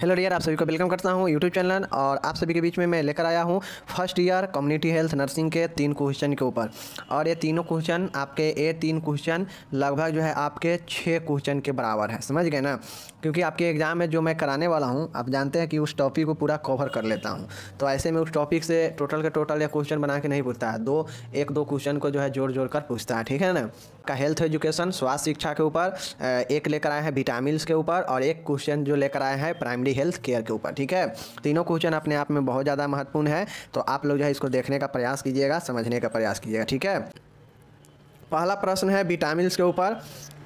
Hello dear, आप सभी को वेलकम करता हूं यूट्यूब चैनल। और आप सभी के बीच में मैं लेकर आया हूं first year community health nursing के 3 क्वेश्चन के ऊपर। और ये तीनों क्वेश्चन आपके ये 3 क्वेश्चन लगभग जो है आपके 6 क्वेश्चन के बराबर है, समझ गए ना। क्योंकि आपके एग्जाम में जो मैं कराने वाला हूं, आप जानते हैं कि उस टॉपिक को पूरा कवर कर लेता हूँ। तो ऐसे में उस टॉपिक से टोटल के टोटल या क्वेश्चन बना के नहीं पूछता है, एक दो क्वेश्चन को जो है जोड़ कर पूछता है, ठीक है ना। का हेल्थ एजुकेशन स्वास्थ्य शिक्षा के ऊपर एक लेकर आए हैं विटामिन के ऊपर, और एक क्वेश्चन जो लेकर आए हैं प्राइमरी हेल्थ केयर के ऊपर, ठीक है। तीनों क्वेश्चन अपने आप में बहुत ज़्यादा महत्वपूर्ण है, तो आप लोग जो है इसको देखने का प्रयास कीजिएगा, समझने का प्रयास कीजिएगा, ठीक है। पहला प्रश्न है विटामिन के ऊपर।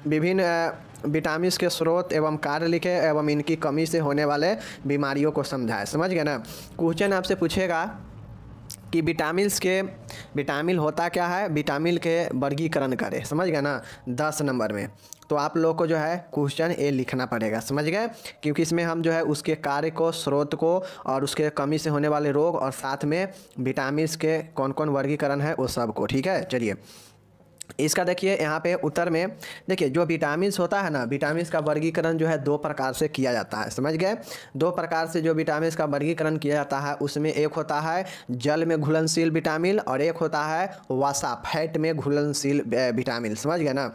विभिन्न विटामिन के स्रोत एवं कार्य लिखे एवं इनकी कमी से होने वाले बीमारियों को समझाएं, समझ गए ना। क्वेश्चन आपसे पूछेगा कि विटामिन होता क्या है, विटामिन के वर्गीकरण करें, समझ गए ना 10 नंबर में। तो आप लोग को जो है क्वेश्चन ए लिखना पड़ेगा, समझ गए। क्योंकि इसमें हम जो है उसके कार्य को, स्रोत को और उसके कमी से होने वाले रोग और साथ में विटामिन के कौन कौन वर्गीकरण है वो सब को, ठीक है। चलिए इसका देखिए यहाँ पे उत्तर में देखिए, जो विटामिन होता है ना, विटामिन का वर्गीकरण जो है 2 प्रकार से किया जाता है, समझ गए। 2 प्रकार से जो विटामिन का वर्गीकरण किया जाता है, उसमें एक होता है जल में घुलनशील विटामिन और एक होता है वसा फैट में घुलनशील विटामिन, समझ गए ना।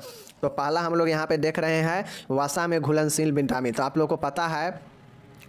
तो पहला हम लोग यहाँ पे देख रहे हैं वसा में घुलनशील विटामिन। तो आप लोग को पता है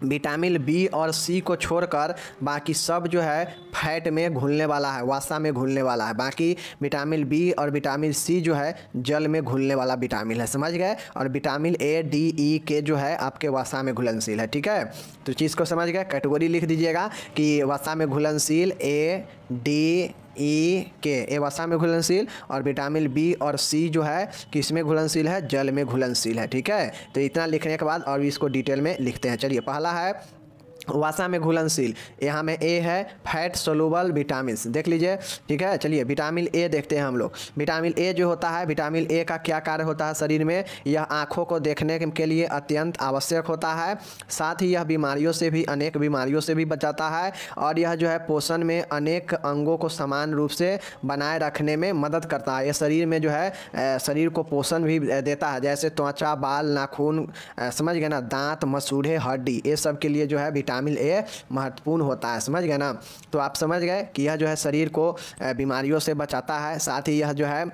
विटामिन बी और सी को छोड़कर बाकी सब जो है फैट में घुलने वाला है, वसा में घुलने वाला है। बाकी विटामिन बी और विटामिन सी जो है जल में घुलने वाला विटामिन है, समझ गए। और विटामिन ए डी ई के जो है आपके वसा में घुलनशील है, ठीक है। तो चीज़ को समझ गए, कैटेगरी लिख दीजिएगा कि वसा में घुलनशील ए डी ई के, ए वसा में घुलनशील, और विटामिन बी और सी जो है किस में घुलनशील है, जल में घुलनशील है, ठीक है। तो इतना लिखने के बाद और इसको डिटेल में लिखते हैं। चलिए पहला है वसा में घुलनशील, यहाँ में ए है फैट सोलुबल विटामिन, देख लीजिए, ठीक है। चलिए विटामिन ए देखते हैं हम लोग। विटामिन ए जो होता है, विटामिन ए का क्या कार्य होता है शरीर में, यह आँखों को देखने के लिए अत्यंत आवश्यक होता है। साथ ही यह बीमारियों से भी, अनेक बीमारियों से भी बचाता है। और यह जो है पोषण में अनेक अंगों को समान रूप से बनाए रखने में मदद करता है। यह शरीर में जो है शरीर को पोषण भी देता है, जैसे त्वचा, बाल, नाखून, समझ गए ना, दांत, मसूड़े, हड्डी, ये सब के लिए जो है विटामिन ए महत्वपूर्ण होता है, समझ गए ना। तो आप समझ गए कि यह जो है शरीर को बीमारियों से बचाता है। साथ ही यह जो है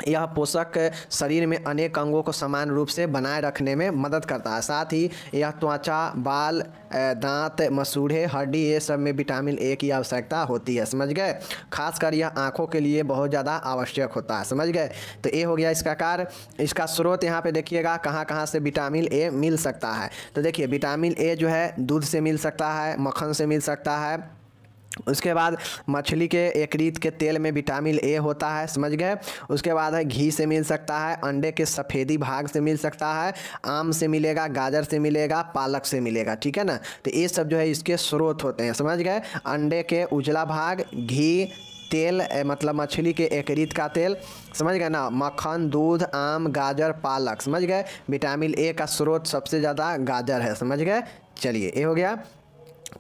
यह पोषक शरीर में अनेक अंगों को समान रूप से बनाए रखने में मदद करता है। साथ ही यह त्वचा, बाल, दांत, मसूड़े, हड्डी, ये सब में विटामिन ए की आवश्यकता होती है, समझ गए। खासकर यह आँखों के लिए बहुत ज़्यादा आवश्यक होता है, समझ गए। तो ये हो गया इसका कार्य। इसका स्रोत यहाँ पे देखिएगा कहाँ कहाँ से विटामिन ए मिल सकता है। तो देखिए विटामिन ए जो है दूध से मिल सकता है, मक्खन से मिल सकता है। उसके बाद मछली के यकृत के तेल में विटामिन ए होता है, समझ गए। उसके बाद है घी से मिल सकता है, अंडे के सफ़ेदी भाग से मिल सकता है, आम से मिलेगा, गाजर से मिलेगा, पालक से मिलेगा, ठीक है ना। तो ये सब जो है इसके स्रोत होते हैं, समझ गए। अंडे के उजला भाग, घी, तेल मतलब मछली के यकृत का तेल, समझ गए ना, मक्खन, दूध, आम, गाजर, पालक, समझ गए। विटामिन ए का स्रोत सबसे ज़्यादा गाजर है, समझ गए। चलिए ये हो गया।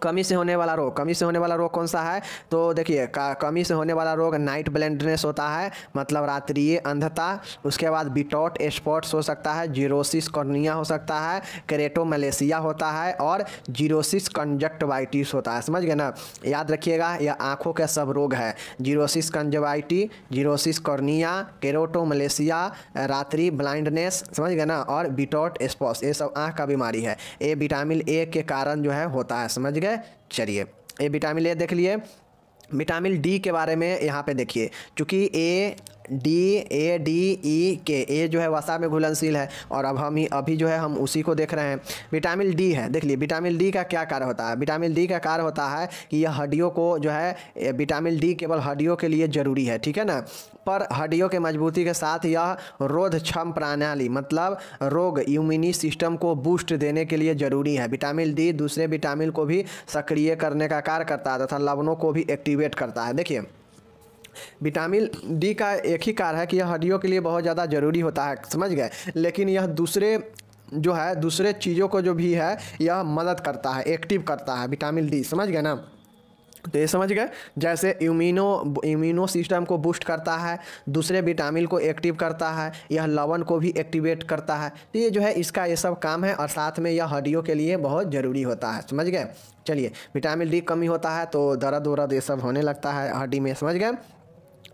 कमी से होने वाला रोग, कमी से होने वाला रोग कौन सा है, तो देखिए कमी से होने वाला रोग नाइट ब्लाइंडनेस होता है, मतलब रात्रिये अंधता। उसके बाद बिटॉट स्पॉट्स हो सकता है, जीरोसिस कॉर्निया हो सकता है, केरेटोमलेशिया होता है, और जीरोसिस कंजक्टिवाइटिस होता है, समझ गए ना। याद रखिएगा यह आँखों के सब रोग है, जीरोसिस कंजक्टिवाइटिस, जीरोसिस कॉर्निया, केरेटोमलेशिया, रात्रि ब्लाइंडनेस, समझ गए ना, और बिटॉट स्पॉट्स, ये सब आँख का बीमारी है। ये विटामिन ए के कारण जो है होता है, समझ गए। चलिए ये विटामिन ए देख लिए। विटामिन डी के बारे में यहाँ पे देखिए, चूँकि ए डी ई के, ए जो है वसा में घुलनशील है, और अब अभी जो है हम उसी को देख रहे हैं। विटामिन डी है, देख लिए विटामिन डी का क्या कार्य होता है। विटामिन डी का कार्य होता है कि यह हड्डियों को जो है, विटामिन डी केवल हड्डियों के लिए ज़रूरी है, ठीक है ना। पर हड्डियों के मजबूती के साथ यह रोधक्षम प्रणाली, मतलब रोग इम्यूनी सिस्टम को बूस्ट देने के लिए ज़रूरी है। विटामिन डी दूसरे विटामिन को भी सक्रिय करने का कार्य करता है तथा लवणों को भी एक्टिवेट करता है। देखिए विटामिन डी का एक ही कार्य है कि यह हड्डियों के लिए बहुत ज़्यादा ज़रूरी होता है, समझ गए। लेकिन यह दूसरे जो है, दूसरे चीज़ों को जो भी है यह मदद करता है, एक्टिव करता है विटामिन डी, समझ गए ना। तो ये समझ गए, जैसे इम्यूनो सिस्टम को बूस्ट करता है, दूसरे विटामिन को एक्टिव करता है, यह लवण को भी एक्टिवेट करता है। तो ये जो है इसका ये सब काम है, और साथ में यह हड्डियों के लिए बहुत ज़रूरी होता है। समझ गए। चलिए, विटामिन डी कमी होता है तो दर्द वरद ये सब होने लगता है हड्डी में। समझ गए।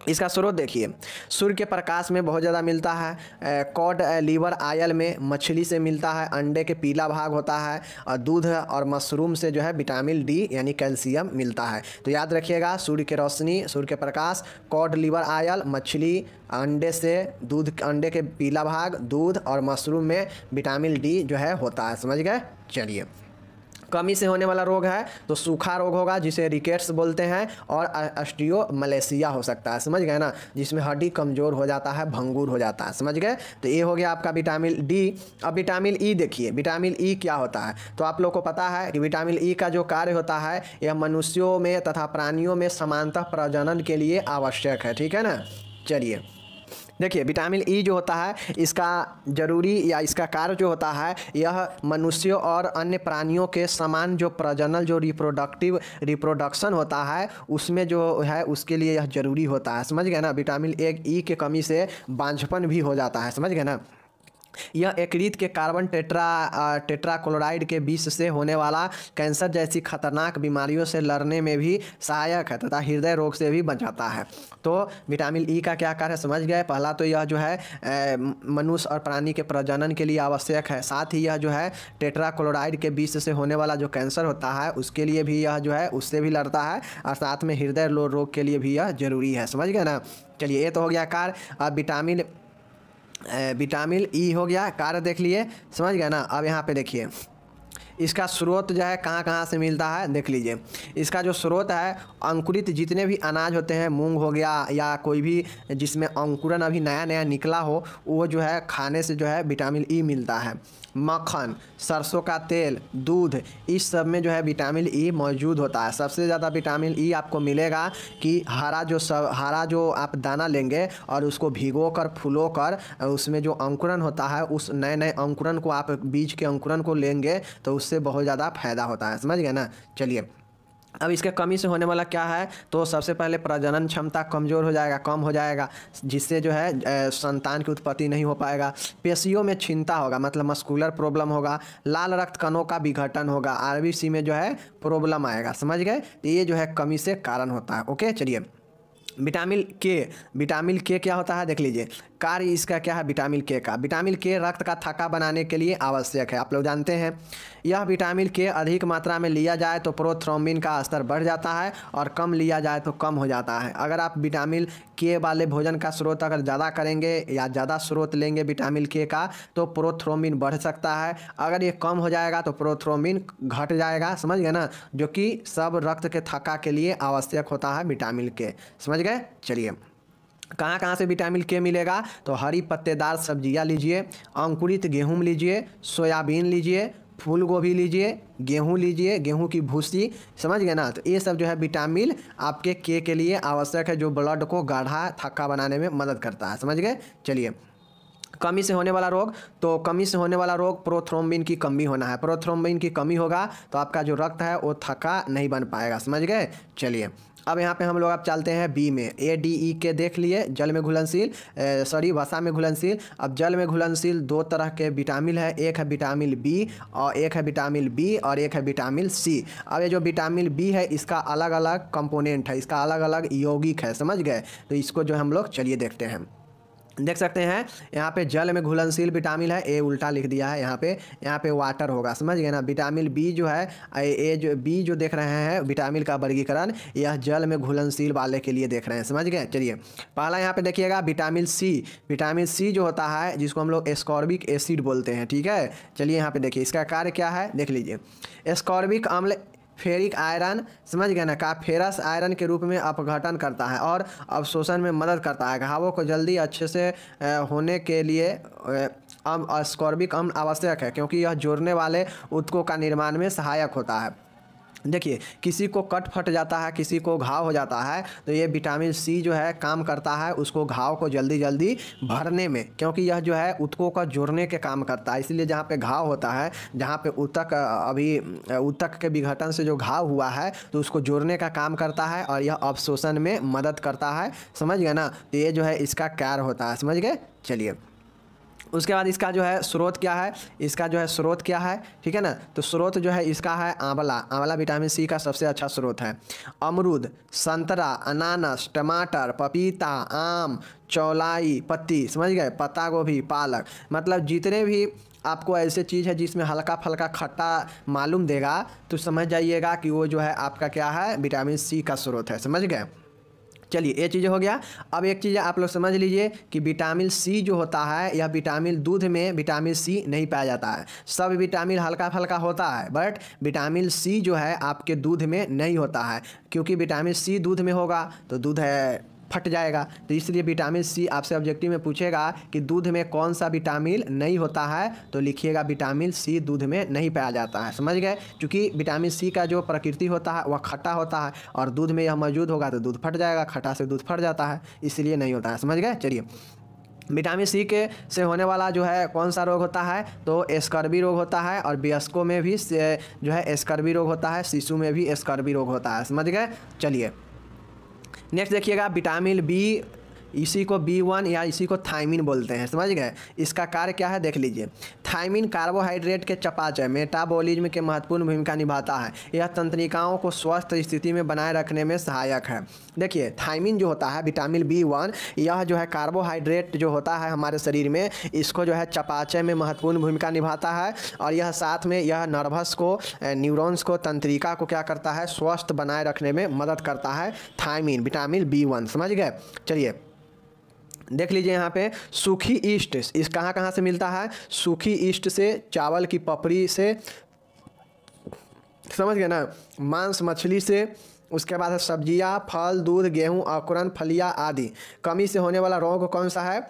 इसका स्रोत देखिए, सूर्य के प्रकाश में बहुत ज़्यादा मिलता है, कॉड लीवर आयल में, मछली से मिलता है, अंडे के पीला भाग होता है, और दूध और मशरूम से जो है विटामिन डी यानी कैल्शियम मिलता है। तो याद रखिएगा, सूर्य की रोशनी, सूर्य के प्रकाश, कॉड लीवर आयल, मछली, अंडे से दूध, अंडे के पीला भाग, दूध और मशरूम में विटामिन डी जो है होता है। समझ गए। चलिए, कमी से होने वाला रोग है तो सूखा रोग होगा जिसे रिकेट्स बोलते हैं, और ऑस्टियोमलेशिया हो सकता है। समझ गए ना, जिसमें हड्डी कमज़ोर हो जाता है, भंगुर हो जाता है। समझ गए। तो ये हो गया आपका विटामिन डी। अब विटामिन ई देखिए, विटामिन ई क्या होता है। तो आप लोग को पता है कि विटामिन ई का जो कार्य होता है, यह मनुष्यों में तथा प्राणियों में समानतः प्रजनन के लिए आवश्यक है। ठीक है ना। चलिए देखिए, विटामिन ई जो होता है, इसका ज़रूरी या इसका कार्य जो होता है, यह मनुष्यों और अन्य प्राणियों के समान जो प्रजनन, जो रिप्रोडक्शन होता है, उसमें जो है उसके लिए यह ज़रूरी होता है। समझ गए ना। विटामिन ई के कमी से बांझपन भी हो जाता है। समझ गए ना। यह यकृत के कार्बन टेट्राक्लोराइड के विष से होने वाला कैंसर जैसी खतरनाक बीमारियों से लड़ने में भी सहायक है तथा हृदय रोग से भी बचाता है। तो विटामिन ई का क्या कार्य है समझ गए। पहला तो यह जो है मनुष्य और प्राणी के प्रजनन के लिए आवश्यक है, साथ ही यह जो है टेट्राक्लोराइड के विष से होने वाला जो कैंसर होता है उसके लिए भी यह जो है उससे भी लड़ता है, और साथ में हृदय रोग के लिए भी यह जरूरी है। समझ गए ना। चलिए, ये तो हो गया कार्य। अब विटामिन ई हो गया, कार्य देख लिए। समझ गए ना। अब यहाँ पे देखिए, इसका स्रोत जो है कहाँ कहाँ से मिलता है देख लीजिए। इसका जो स्रोत है, अंकुरित जितने भी अनाज होते हैं, मूंग हो गया या कोई भी जिसमें अंकुरन अभी नया नया निकला हो, वो जो है खाने से जो है विटामिन ई मिलता है। मक्खन, सरसों का तेल, दूध, इस सब में जो है विटामिन ई मौजूद होता है। सबसे ज़्यादा विटामिन ई आपको मिलेगा कि हरा जो आप दाना लेंगे और उसको भिगो कर फुलो कर उसमें जो अंकुरन होता है, उस नए नए अंकुरन को आप बीज के अंकुरन को लेंगे तो उससे बहुत ज़्यादा फायदा होता है। समझ गए ना। चलिए, अब इसके कमी से होने वाला क्या है, तो सबसे पहले प्रजनन क्षमता कमज़ोर हो जाएगा, कम हो जाएगा, जिससे जो है संतान की उत्पत्ति नहीं हो पाएगा। पेशियों में क्षीणता होगा, मतलब मस्कुलर प्रॉब्लम होगा। लाल रक्त कणों का विघटन होगा, आरबीसी में जो है प्रॉब्लम आएगा। समझ गए। तो ये जो है कमी से कारण होता है। ओके। चलिए, विटामिन के क्या होता है देख लीजिए। कार्य इसका क्या है विटामिन के का। विटामिन के रक्त का थक्का बनाने के लिए आवश्यक है, आप लोग जानते हैं। यह विटामिन के अधिक मात्रा में लिया जाए तो प्रोथ्रोम्बिन का स्तर बढ़ जाता है, और कम लिया जाए तो कम हो जाता है। अगर आप विटामिन के वाले भोजन का स्रोत अगर ज़्यादा करेंगे या ज़्यादा स्रोत लेंगे विटामिन के का, तो प्रोथ्रोम्बिन बढ़ सकता है। अगर ये कम हो जाएगा तो प्रोथ्रोम्बिन घट जाएगा। समझ गए ना, जो कि सब रक्त के थक्का के लिए आवश्यक होता है विटामिन के। समझ गए। चलिए, कहाँ कहाँ से विटामिन के मिलेगा, तो हरी पत्तेदार सब्जियाँ लीजिए, अंकुरित गेहूँ लीजिए, सोयाबीन लीजिए, फूल गोभी लीजिए, गेहूँ लीजिए, गेहूँ की भूसी। समझ गए ना। तो ये सब जो है विटामिन आपके के लिए आवश्यक है, जो ब्लड को गाढ़ा थक्का बनाने में मदद करता है। समझ गए। चलिए, कमी से होने वाला रोग, तो कमी से होने वाला रोग प्रोथ्रोम्बिन की कमी होना है। प्रोथ्रोम्बिन की कमी होगा तो आपका जो रक्त है वो थक्का नहीं बन पाएगा। समझ गए। चलिए, अब यहाँ पे हम लोग अब चलते हैं बी में। ए डी ई के देख लिए, जल में घुलनशील, वसा में घुलनशील। अब जल में घुलनशील दो तरह के विटामिन है, एक है विटामिन बी और एक है विटामिन बी और एक है विटामिन सी। अब ये जो विटामिन बी है इसका अलग अलग कंपोनेंट है, इसका अलग अलग यौगिक है। समझ गए। तो इसको जो हम लोग चलिए देखते हैं। देख सकते हैं यहाँ पे जल में घुलनशील विटामिन है, ए उल्टा लिख दिया है यहाँ पे वाटर होगा। समझ गए ना। विटामिन बी जो है, ए जो बी जो देख रहे हैं विटामिन का वर्गीकरण, यह जल में घुलनशील वाले के लिए देख रहे हैं। समझ गए। चलिए, पहला यहाँ पे देखिएगा विटामिन सी। विटामिन सी जो होता है जिसको हम लोग एस्कॉर्बिक एसिड बोलते हैं। ठीक है। चलिए, यहाँ पे देखिए इसका कार्य क्या है देख लीजिए। एस्कॉर्बिक अम्ल फेरिक आयरन, समझ गए ना, का फेरस आयरन के रूप में अपघटन करता है और अवशोषण में मदद करता है। घावों को जल्दी अच्छे से होने के लिए एस्कॉर्बिक अम्ल आवश्यक है, क्योंकि यह जोड़ने वाले ऊतकों का निर्माण में सहायक होता है। देखिए किसी को कट फट जाता है, किसी को घाव हो जाता है, तो ये विटामिन सी जो है काम करता है उसको घाव को जल्दी जल्दी भरने में, क्योंकि यह जो है ऊतकों का जोड़ने के काम करता है। इसलिए जहाँ पे घाव होता है, जहाँ पे ऊतक अभी ऊतक के विघटन से जो घाव हुआ है तो उसको जोड़ने का काम करता है और यह अवशोषण में मदद करता है। समझ गए ना? तो ये जो है इसका कार्य होता है। समझ गए? चलिए उसके बाद इसका जो है स्रोत क्या है, इसका जो है स्रोत क्या है, ठीक है ना? तो स्रोत जो है इसका है आंवला। आंवला विटामिन सी का सबसे अच्छा स्रोत है। अमरूद, संतरा, अनानास, टमाटर, पपीता, आम, चौलाई, पत्ती, समझ गए, पत्ता गोभी, पालक, मतलब जितने भी आपको ऐसे चीज़ है जिसमें हल्का फल्का खट्टा मालूम देगा तो समझ जाइएगा कि वो जो है आपका क्या है, विटामिन सी का स्रोत है। समझ गए? चलिए ये चीज़ हो गया। अब एक चीज़ आप लोग समझ लीजिए कि विटामिन सी जो होता है, यह विटामिन दूध में विटामिन सी नहीं पाया जाता है। सब विटामिन हल्का फल्का होता है, बट विटामिन सी जो है आपके दूध में नहीं होता है, क्योंकि विटामिन सी दूध में होगा तो दूध है फट जाएगा। तो इसलिए विटामिन सी आपसे ऑब्जेक्टिव में पूछेगा कि दूध में कौन सा विटामिन नहीं होता है, तो लिखिएगा विटामिन सी दूध में नहीं पाया जाता है। समझ गए? क्योंकि विटामिन सी का जो प्रकृति होता है वह खट्टा होता है और दूध में यह मौजूद होगा तो दूध फट जाएगा, खट्टा से दूध फट जाता है, इसलिए नहीं होता है। समझ गए? चलिए विटामिन सी के से होने वाला जो है कौन सा रोग होता है, तो स्कर्वी रोग होता है और वयस्कों में भी जो है स्कर्वी रोग होता है, शिशु में भी स्कर्वी रोग होता है। समझ गए? चलिए नेक्स्ट देखिएगा विटामिन बी, इसी को B1 या इसी को थायमिन बोलते हैं। समझ गए? इसका कार्य क्या है देख लीजिए। थायमिन कार्बोहाइड्रेट के चयापचय मेटाबॉलिज्म के महत्वपूर्ण भूमिका निभाता है। यह तंत्रिकाओं को स्वस्थ स्थिति में बनाए रखने में सहायक है। देखिए थायमिन जो होता है विटामिन B1, यह जो है कार्बोहाइड्रेट जो होता है हमारे शरीर में, इसको जो है चयापचय में महत्वपूर्ण भूमिका निभाता है और यह साथ में यह नर्वस को, न्यूरॉन्स को, तंत्रिका को क्या करता है, स्वस्थ बनाए रखने में मदद करता है थायमिन विटामिन B1। समझ गए? चलिए देख लीजिए यहाँ पे सूखी ईस्ट, इस कहाँ कहाँ से मिलता है, सूखी ईस्ट से, चावल की पपड़ी से, समझ गए ना, मांस मछली से, उसके बाद है सब्जियाँ, फल, दूध, गेहूँ, अंकुरन फलियाँ आदि। कमी से होने वाला रोग कौन सा है,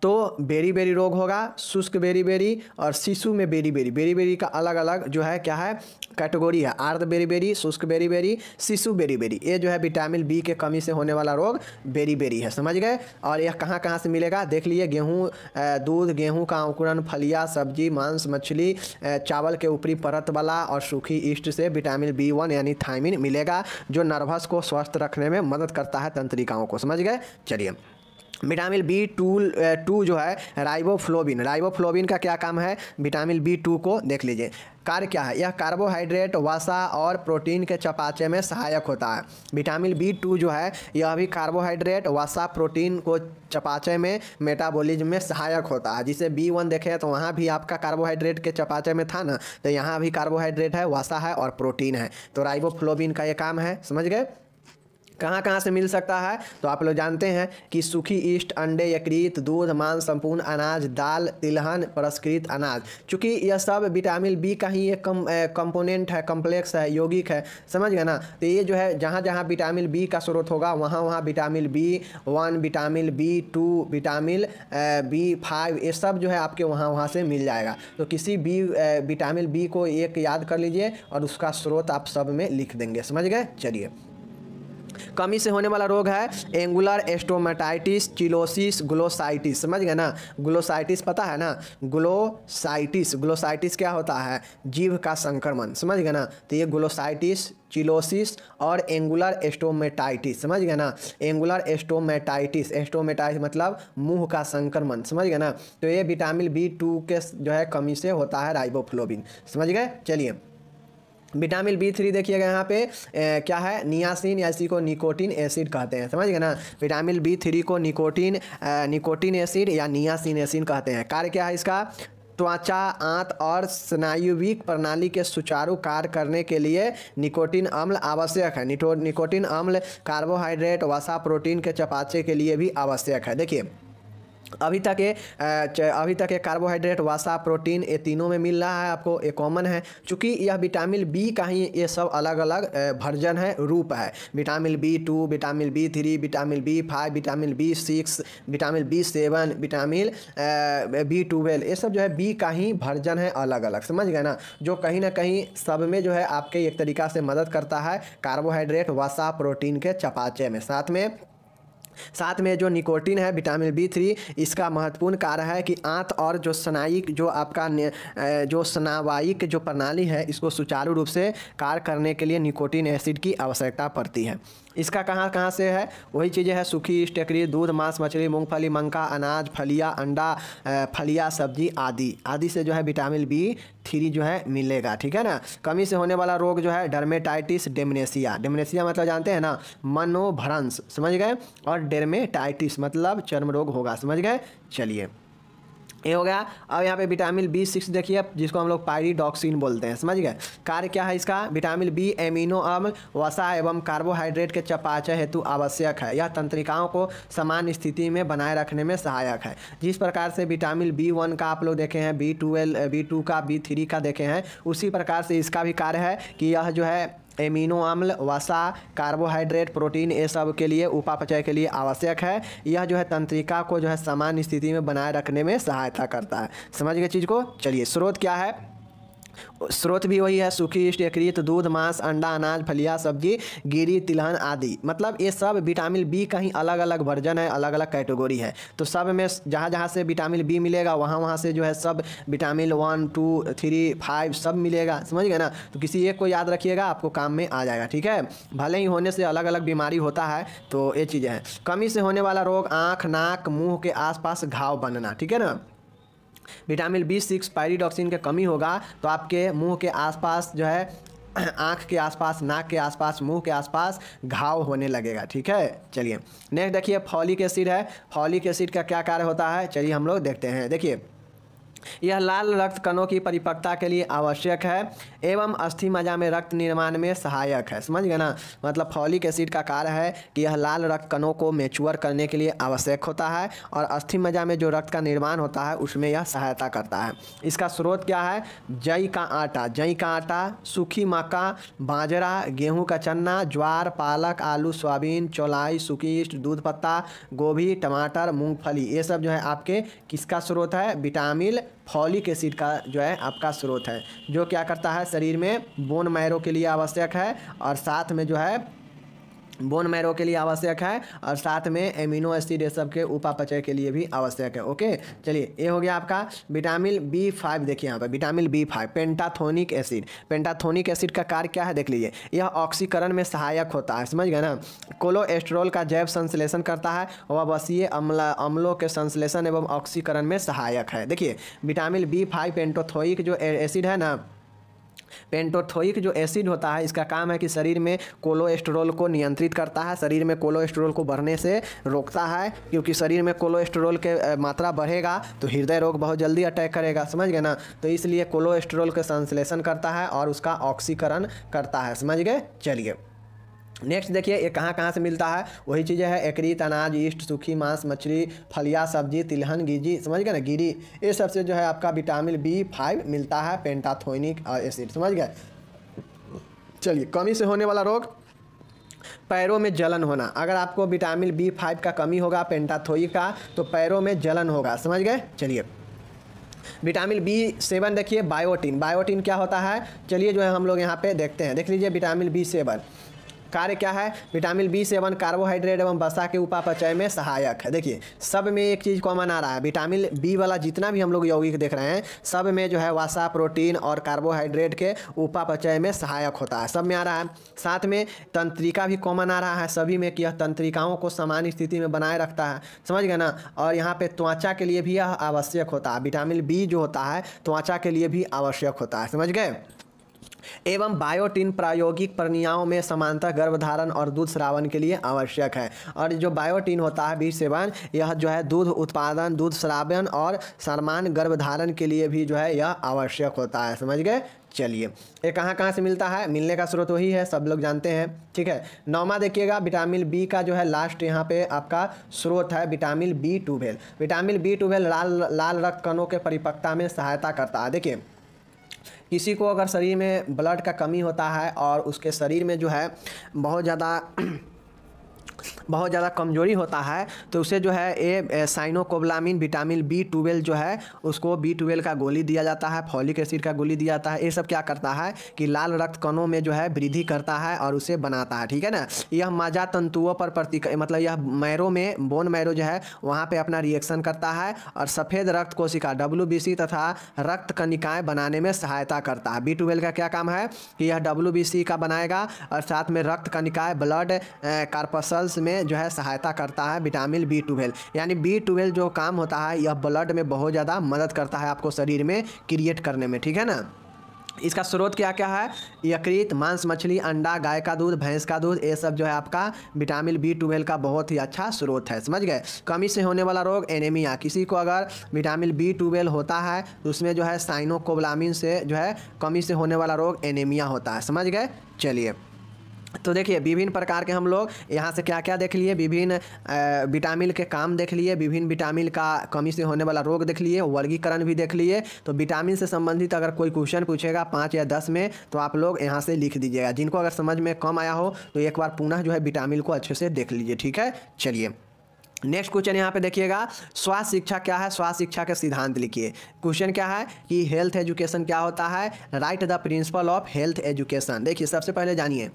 तो बेरी बेरी रोग होगा, शुष्क बेरी बेरी और शिशु में बेरी बेरी। बेरी बेरी का अलग अलग जो है क्या है, कैटेगरी है, आर्द्र बेरी बेरी, शुष्क बेरी बेरी, शिशु बेरी बेरी। ये जो है विटामिन बी के कमी से होने वाला रोग बेरी बेरी है। समझ गए? और यह कहाँ कहाँ से मिलेगा देख लीजिए, गेहूँ, दूध, गेहूँ का अंकुरन, फलियाँ, सब्जी, मांस, मछली, चावल के ऊपरी परत वाला और सूखी ईस्ट से विटामिन B1 यानी थायमिन मिलेगा, जो नर्वस को स्वस्थ रखने में मदद करता है, तंत्रिकाओं को। समझ गए? चलिए विटामिन B2 जो है राइबोफ्लोविन, राइबोफ्लोविन का क्या काम है, विटामिन B2 को देख लीजिए। कार्य क्या है, यह कार्बोहाइड्रेट, वसा और प्रोटीन के चयापचय में सहायक होता है। विटामिन B2 जो है यह भी कार्बोहाइड्रेट, वसा, प्रोटीन को चयापचय में, मेटाबॉलिज्म में सहायक होता है। जिसे B1 देखे तो वहाँ भी आपका कार्बोहाइड्रेट के चयापचय में था ना, तो यहाँ भी कार्बोहाइड्रेट है, वसा है और प्रोटीन है। तो राइबोफ्लोविन का ये काम है। समझ गए? कहाँ कहाँ से मिल सकता है, तो आप लोग जानते हैं कि सूखी ईस्ट, अंडे, यकृत, दूध, मांस, संपूर्ण अनाज, दाल, तिलहन, परिष्कृत अनाज। चूँकि यह सब विटामिन बी का ही एक कंपोनेंट है, कम्प्लेक्स है, यौगिक है। समझ गए ना? तो ये जो है जहाँ जहाँ विटामिन बी का स्रोत होगा वहाँ वहाँ vitamin B1, vitamin B2, vitamin B5, ये सब जो है आपके वहाँ वहाँ से मिल जाएगा। तो किसी भी विटामिन बी को एक याद कर लीजिए और उसका स्रोत आप सब में लिख देंगे। समझ गए? चलिए कमी से होने वाला रोग है एंगुलर स्टोमेटाइटिस, चिलोसिस, ग्लोसाइटिस। समझ गए ना? ग्लोसाइटिस पता है ना? ग्लोसाइटिस, ग्लोसाइटिस क्या होता है, जीभ का संक्रमण। समझ गए ना? तो ये ग्लोसाइटिस, चिलोसिस और एंगुलर स्टोमेटाइटिस। समझ गए ना? एंगुलर स्टोमेटाइटिस, स्टोमेटाइटिस मतलब मुंह का संक्रमण। समझ गए ना? तो ये विटामिन B2 के जो है कमी से होता है, राइबोफ्लोविन। समझ गए? चलिए विटामिन B3 देखिएगा यहाँ पे क्या है, नियासिन या इसी को निकोटिन एसिड कहते हैं। समझ गए ना? विटामिन B3 को निकोटिन एसिड या नियासिन एसिड कहते हैं। कार्य क्या है इसका, त्वचा, आंत और स्नायुविक प्रणाली के सुचारू कार्य करने के लिए निकोटिन अम्ल आवश्यक है। निकोटिन अम्ल कार्बोहाइड्रेट, वसा, प्रोटीन के चयापचय के लिए भी आवश्यक है। देखिए अभी तक ये कार्बोहाइड्रेट, वसा, प्रोटीन ये तीनों में मिल रहा है आपको, ये कॉमन है। चूँकि यह विटामिन बी का ही ये सब अलग अलग वर्जन है, रूप है। Vitamin B2, vitamin B3, vitamin B5, vitamin B6, vitamin B7, vitamin B12, ये सब जो है बी का ही वर्जन है अलग अलग, समझ गए ना। जो कहीं ना कहीं सब में जो है आपके एक तरीक़ा से मदद करता है कार्बोहाइड्रेट, वसा, प्रोटीन के चपाचे में। साथ में जो निकोटीन है विटामिन B3, इसका महत्वपूर्ण कार्य है कि आंत और जो स्नायिक जो आपका जो स्नावायिक जो प्रणाली है, इसको सुचारू रूप से कार्य करने के लिए निकोटीन एसिड की आवश्यकता पड़ती है। इसका कहाँ से है, वही चीज़ें हैं सूखी स्टेकरी, दूध, मांस, मछली, मूंगफली, मंका, अनाज, फलिया, अंडा, फलिया, सब्जी आदि से जो है विटामिन B3 जो है मिलेगा, ठीक है ना। कमी से होने वाला रोग जो है डर्मेटाइटिस, डेमनेशिया मतलब जानते हैं ना, मनोभ्रंश, समझ गए। और डेर्मेटाइटिस मतलब चर्म रोग होगा, समझ गए। चलिए ये हो गया। अब यहाँ पे विटामिन B6 देखिए, जिसको हम लोग पायरिडॉक्सिन बोलते हैं, समझ गए। कार्य क्या है इसका, विटामिन B एमिनो अम्ल, वसा एवं कार्बोहाइड्रेट के चपाचय हेतु आवश्यक है। यह तंत्रिकाओं को समान स्थिति में बनाए रखने में सहायक है। जिस प्रकार से विटामिन B1 का आप लोग देखे हैं, B2 का, B3 का देखे हैं, उसी प्रकार से इसका भी कार्य है कि यह जो है एमिनो अम्ल, वसा, कार्बोहाइड्रेट, प्रोटीन ये सब के लिए उपापचय के लिए आवश्यक है। यह जो है तंत्रिका को जो है समान स्थिति में बनाए रखने में सहायता करता है, समझ गए चीज़ को। चलिए स्रोत क्या है, स्रोत भी वही है, सूखी स्टेकरीत, दूध, मांस, अंडा, अनाज, फलिया, सब्जी, गिरी, तिलहन आदि। मतलब ये सब विटामिन बी का ही अलग अलग वर्जन है, अलग अलग कैटेगरी है। तो सब में जहाँ से विटामिन बी मिलेगा वहाँ से जो है सब विटामिन 1, 2, 3, 5 सब मिलेगा, समझ गए ना। तो किसी एक को याद रखिएगा, आपको काम में आ जाएगा, ठीक है। भले ही होने से अलग अलग बीमारी होता है, तो ये चीज़ें हैं। कमी से होने वाला रोग, आँख, नाक, मुँह के आसपास घाव बनना, ठीक है ना। विटामिन B6 पायरिडॉक्सिन की कमी होगा तो आपके मुंह के आसपास जो है, आँख के आसपास, नाक के आसपास, मुंह के आसपास घाव होने लगेगा, ठीक है। चलिए नेक्स्ट देखिए, फॉलिक एसिड है। फॉलिक एसिड का क्या कार्य होता है, चलिए हम लोग देखते हैं। देखिए यह लाल रक्त कणों की परिपक्वता के लिए आवश्यक है एवं अस्थि मज्जा में रक्त निर्माण में सहायक है, समझ गए ना। मतलब फॉलिक एसिड का कार्य है कि यह लाल रक्त कणों को मैच्योर करने के लिए आवश्यक होता है और अस्थि मज्जा में जो रक्त का निर्माण होता है उसमें यह सहायता करता है। इसका स्रोत क्या है, जई का आटा, सूखी मक्का, बाजरा, गेहूँ का चना, ज्वार, पालक, आलू, सोयाबीन, चौलाई, सूखी ईस्ट, दूध पत्ता, गोभी, टमाटर, मूंगफली, ये सब जो है आपके किसका स्रोत है, विटामिन फॉलिक एसिड का जो है आपका स्रोत है, जो क्या करता है शरीर में बोन मैरो के लिए आवश्यक है और साथ में जो है बोन मैरो के लिए आवश्यक है और साथ में एमिनो एसिड ये सब के उपापचय के लिए भी आवश्यक है। ओके चलिए ये हो गया आपका विटामिन B5। देखिए यहाँ पर विटामिन B5 पेंटाथोनिक एसिड का कार्य क्या है देख लीजिए, यह ऑक्सीकरण में सहायक होता है, समझ गए ना। कोलेस्ट्रॉल का जैव संश्लेषण करता है, वह वसीय अम्लों के संश्लेषण एवं ऑक्सीकरण में सहायक है। देखिए विटामिन B5 पेंटाथोनिक जो एसिड है ना, पेंटोथोइक जो एसिड होता है, इसका काम है कि शरीर में कोलेस्ट्रॉल को नियंत्रित करता है, शरीर में कोलेस्ट्रॉल को बढ़ने से रोकता है, क्योंकि शरीर में कोलेस्ट्रॉल के मात्रा बढ़ेगा तो हृदय रोग बहुत जल्दी अटैक करेगा, समझ गए ना। तो इसलिए कोलेस्ट्रॉल का संश्लेषण करता है और उसका ऑक्सीकरण करता है, समझ गए। चलिए नेक्स्ट देखिए ये कहाँ से मिलता है, वही चीज़ें है एकरीत, अनाज, ईस्ट, सूखी मांस, मछली, फलिया, सब्जी, तिलहन, गिजी, समझ गए ना, गिरी, ये सबसे जो है आपका विटामिन B5 मिलता है पेंटाथोनिक एसिड, समझ गए। चलिए कमी से होने वाला रोग, पैरों में जलन होना। अगर आपको विटामिन B5 का कमी होगा पेंटाथोनिक का तो पैरों में जलन होगा, समझ गए। चलिए विटामिन B7 देखिए, बायोटिन क्या होता है, चलिए जो है हम लोग यहाँ पे देखते हैं, देख लीजिए विटामिन B7 कार्य क्या है। विटामिन B7 कार्बोहाइड्रेट एवं वसा के उपापचय में सहायक है। देखिए सब में एक चीज़ कॉमन आ रहा है, विटामिन B वाला जितना भी हम लोग यौगिक देख रहे हैं सब में जो है वसा, प्रोटीन और कार्बोहाइड्रेट के उपापचय में सहायक होता है, सब में आ रहा है। साथ में तंत्रिका भी कॉमन आ रहा है सभी में कि यह तंत्रिकाओं को समान स्थिति में बनाए रखता है, समझ गए ना। और यहाँ पे त्वचा के लिए भी यह आवश्यक होता है, विटामिन B जो होता है त्वचा के लिए भी आवश्यक होता है, समझ गए। एवं बायोटिन प्रायोगिक प्रक्रियाओं में समानता गर्भधारण और दूध स्रावन के लिए आवश्यक है। और जो बायोटिन होता है B7 यह जो है दूध उत्पादन, दूध स्रावन और समान गर्भधारण के लिए भी जो है यह आवश्यक होता है, समझ गए। चलिए, ये कहाँ कहाँ से मिलता है? मिलने का स्रोत वही है, सब लोग जानते हैं। ठीक है, 9वां देखिएगा, विटामिन बी का जो है लास्ट यहाँ पे आपका स्रोत है विटामिन B12। विटामिन B12 लाल रक्त कणों के परिपक्वता में सहायता करता है। देखिए, किसी को अगर शरीर में ब्लड का कमी होता है और उसके शरीर में जो है बहुत ज़्यादा कमजोरी होता है, तो उसे जो है ये साइनोकोबालामिन विटामिन B12 जो है उसको B12 का गोली दिया जाता है, फॉलिक एसिड का गोली दिया जाता है। ये सब क्या करता है कि लाल रक्त कणों में जो है वृद्धि करता है और उसे बनाता है। ठीक है ना, यह मज्जा तंतुओं पर मतलब यह मैरो में बोन मैरो जो है वहाँ पे अपना रिएक्शन करता है और सफ़ेद रक्त कोशिका WBC तथा रक्त कणिकाएँ बनाने में सहायता करता है। B12 का क्या काम है कि यह WBC का बनाएगा और साथ में रक्त कणिकाएँ ब्लड कार्पसल्स में जो है सहायता करता है विटामिन B12। यानी B12 जो काम होता है यह ब्लड में बहुत ज़्यादा मदद करता है आपको शरीर में क्रिएट करने में। ठीक है ना, इसका स्रोत क्या क्या है? यकृत, मांस, मछली, अंडा, गाय का दूध, भैंस का दूध, ये सब जो है आपका विटामिन B12 का बहुत ही अच्छा स्रोत है। समझ गए? कमी से होने वाला रोग एनीमिया, किसी को अगर विटामिन B12 होता है तो उसमें जो है साइनोकोबालामिन से जो है कमी से होने वाला रोग एनीमिया होता है। समझ गए? चलिए, तो देखिए विभिन्न प्रकार के हम लोग यहाँ से क्या क्या देख लिए, विभिन्न विटामिन के काम देख लिए, विभिन्न विटामिन का कमी से होने वाला रोग देख लिए, वर्गीकरण भी देख लिए। तो विटामिन से संबंधित अगर कोई क्वेश्चन पूछेगा 5 या 10 में तो आप लोग यहाँ से लिख दीजिएगा। जिनको अगर समझ में कम आया हो तो एक बार पुनः जो है विटामिन को अच्छे से देख लीजिए। ठीक है, चलिए नेक्स्ट क्वेश्चन यहाँ पे देखिएगा, स्वास्थ्य शिक्षा क्या है? स्वास्थ्य शिक्षा के सिद्धांत लिखिए। क्वेश्चन क्या है कि हेल्थ एजुकेशन क्या होता है? Right the principle of health education. देखिए सबसे पहले जानिए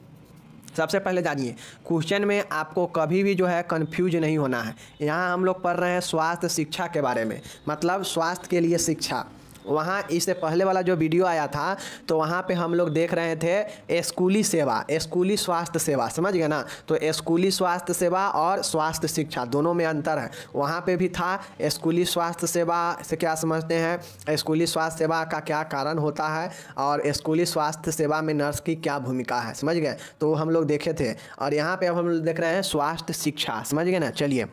क्वेश्चन में आपको कभी भी जो है कंफ्यूज नहीं होना है। यहाँ हम लोग पढ़ रहे हैं स्वास्थ्य शिक्षा के बारे में, मतलब स्वास्थ्य के लिए शिक्षा। वहाँ इससे पहले वाला जो वीडियो आया था तो वहाँ पे हम लोग देख रहे थे स्कूली सेवा, स्कूली स्वास्थ्य सेवा। समझ गए ना? तो स्कूली स्वास्थ्य सेवा और स्वास्थ्य शिक्षा दोनों में अंतर है। वहाँ पे भी था स्कूली स्वास्थ्य सेवा से क्या समझते हैं, स्कूली स्वास्थ्य सेवा का क्या कारण होता है और स्कूली स्वास्थ्य सेवा में नर्स की क्या भूमिका है। समझ गए? तो हम लोग देखे थे और यहाँ पर अब हम लोग देख रहे हैं स्वास्थ्य शिक्षा। समझ गए ना? चलिए,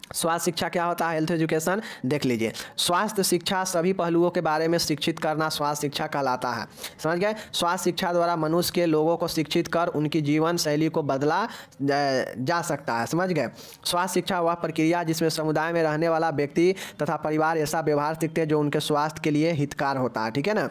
स्वास्थ्य शिक्षा क्या होता है? हेल्थ एजुकेशन देख लीजिए। स्वास्थ्य शिक्षा सभी पहलुओं के बारे में शिक्षित करना स्वास्थ्य शिक्षा कहलाता है। समझ गए? स्वास्थ्य शिक्षा द्वारा मनुष्य के लोगों को शिक्षित कर उनकी जीवन शैली को बदला जा सकता है। समझ गए? स्वास्थ्य शिक्षा वह प्रक्रिया जिसमें समुदाय में रहने वाला व्यक्ति तथा परिवार ऐसा व्यवहार सीखते हैं जो उनके स्वास्थ्य के लिए हितकार होता है। ठीक है ना?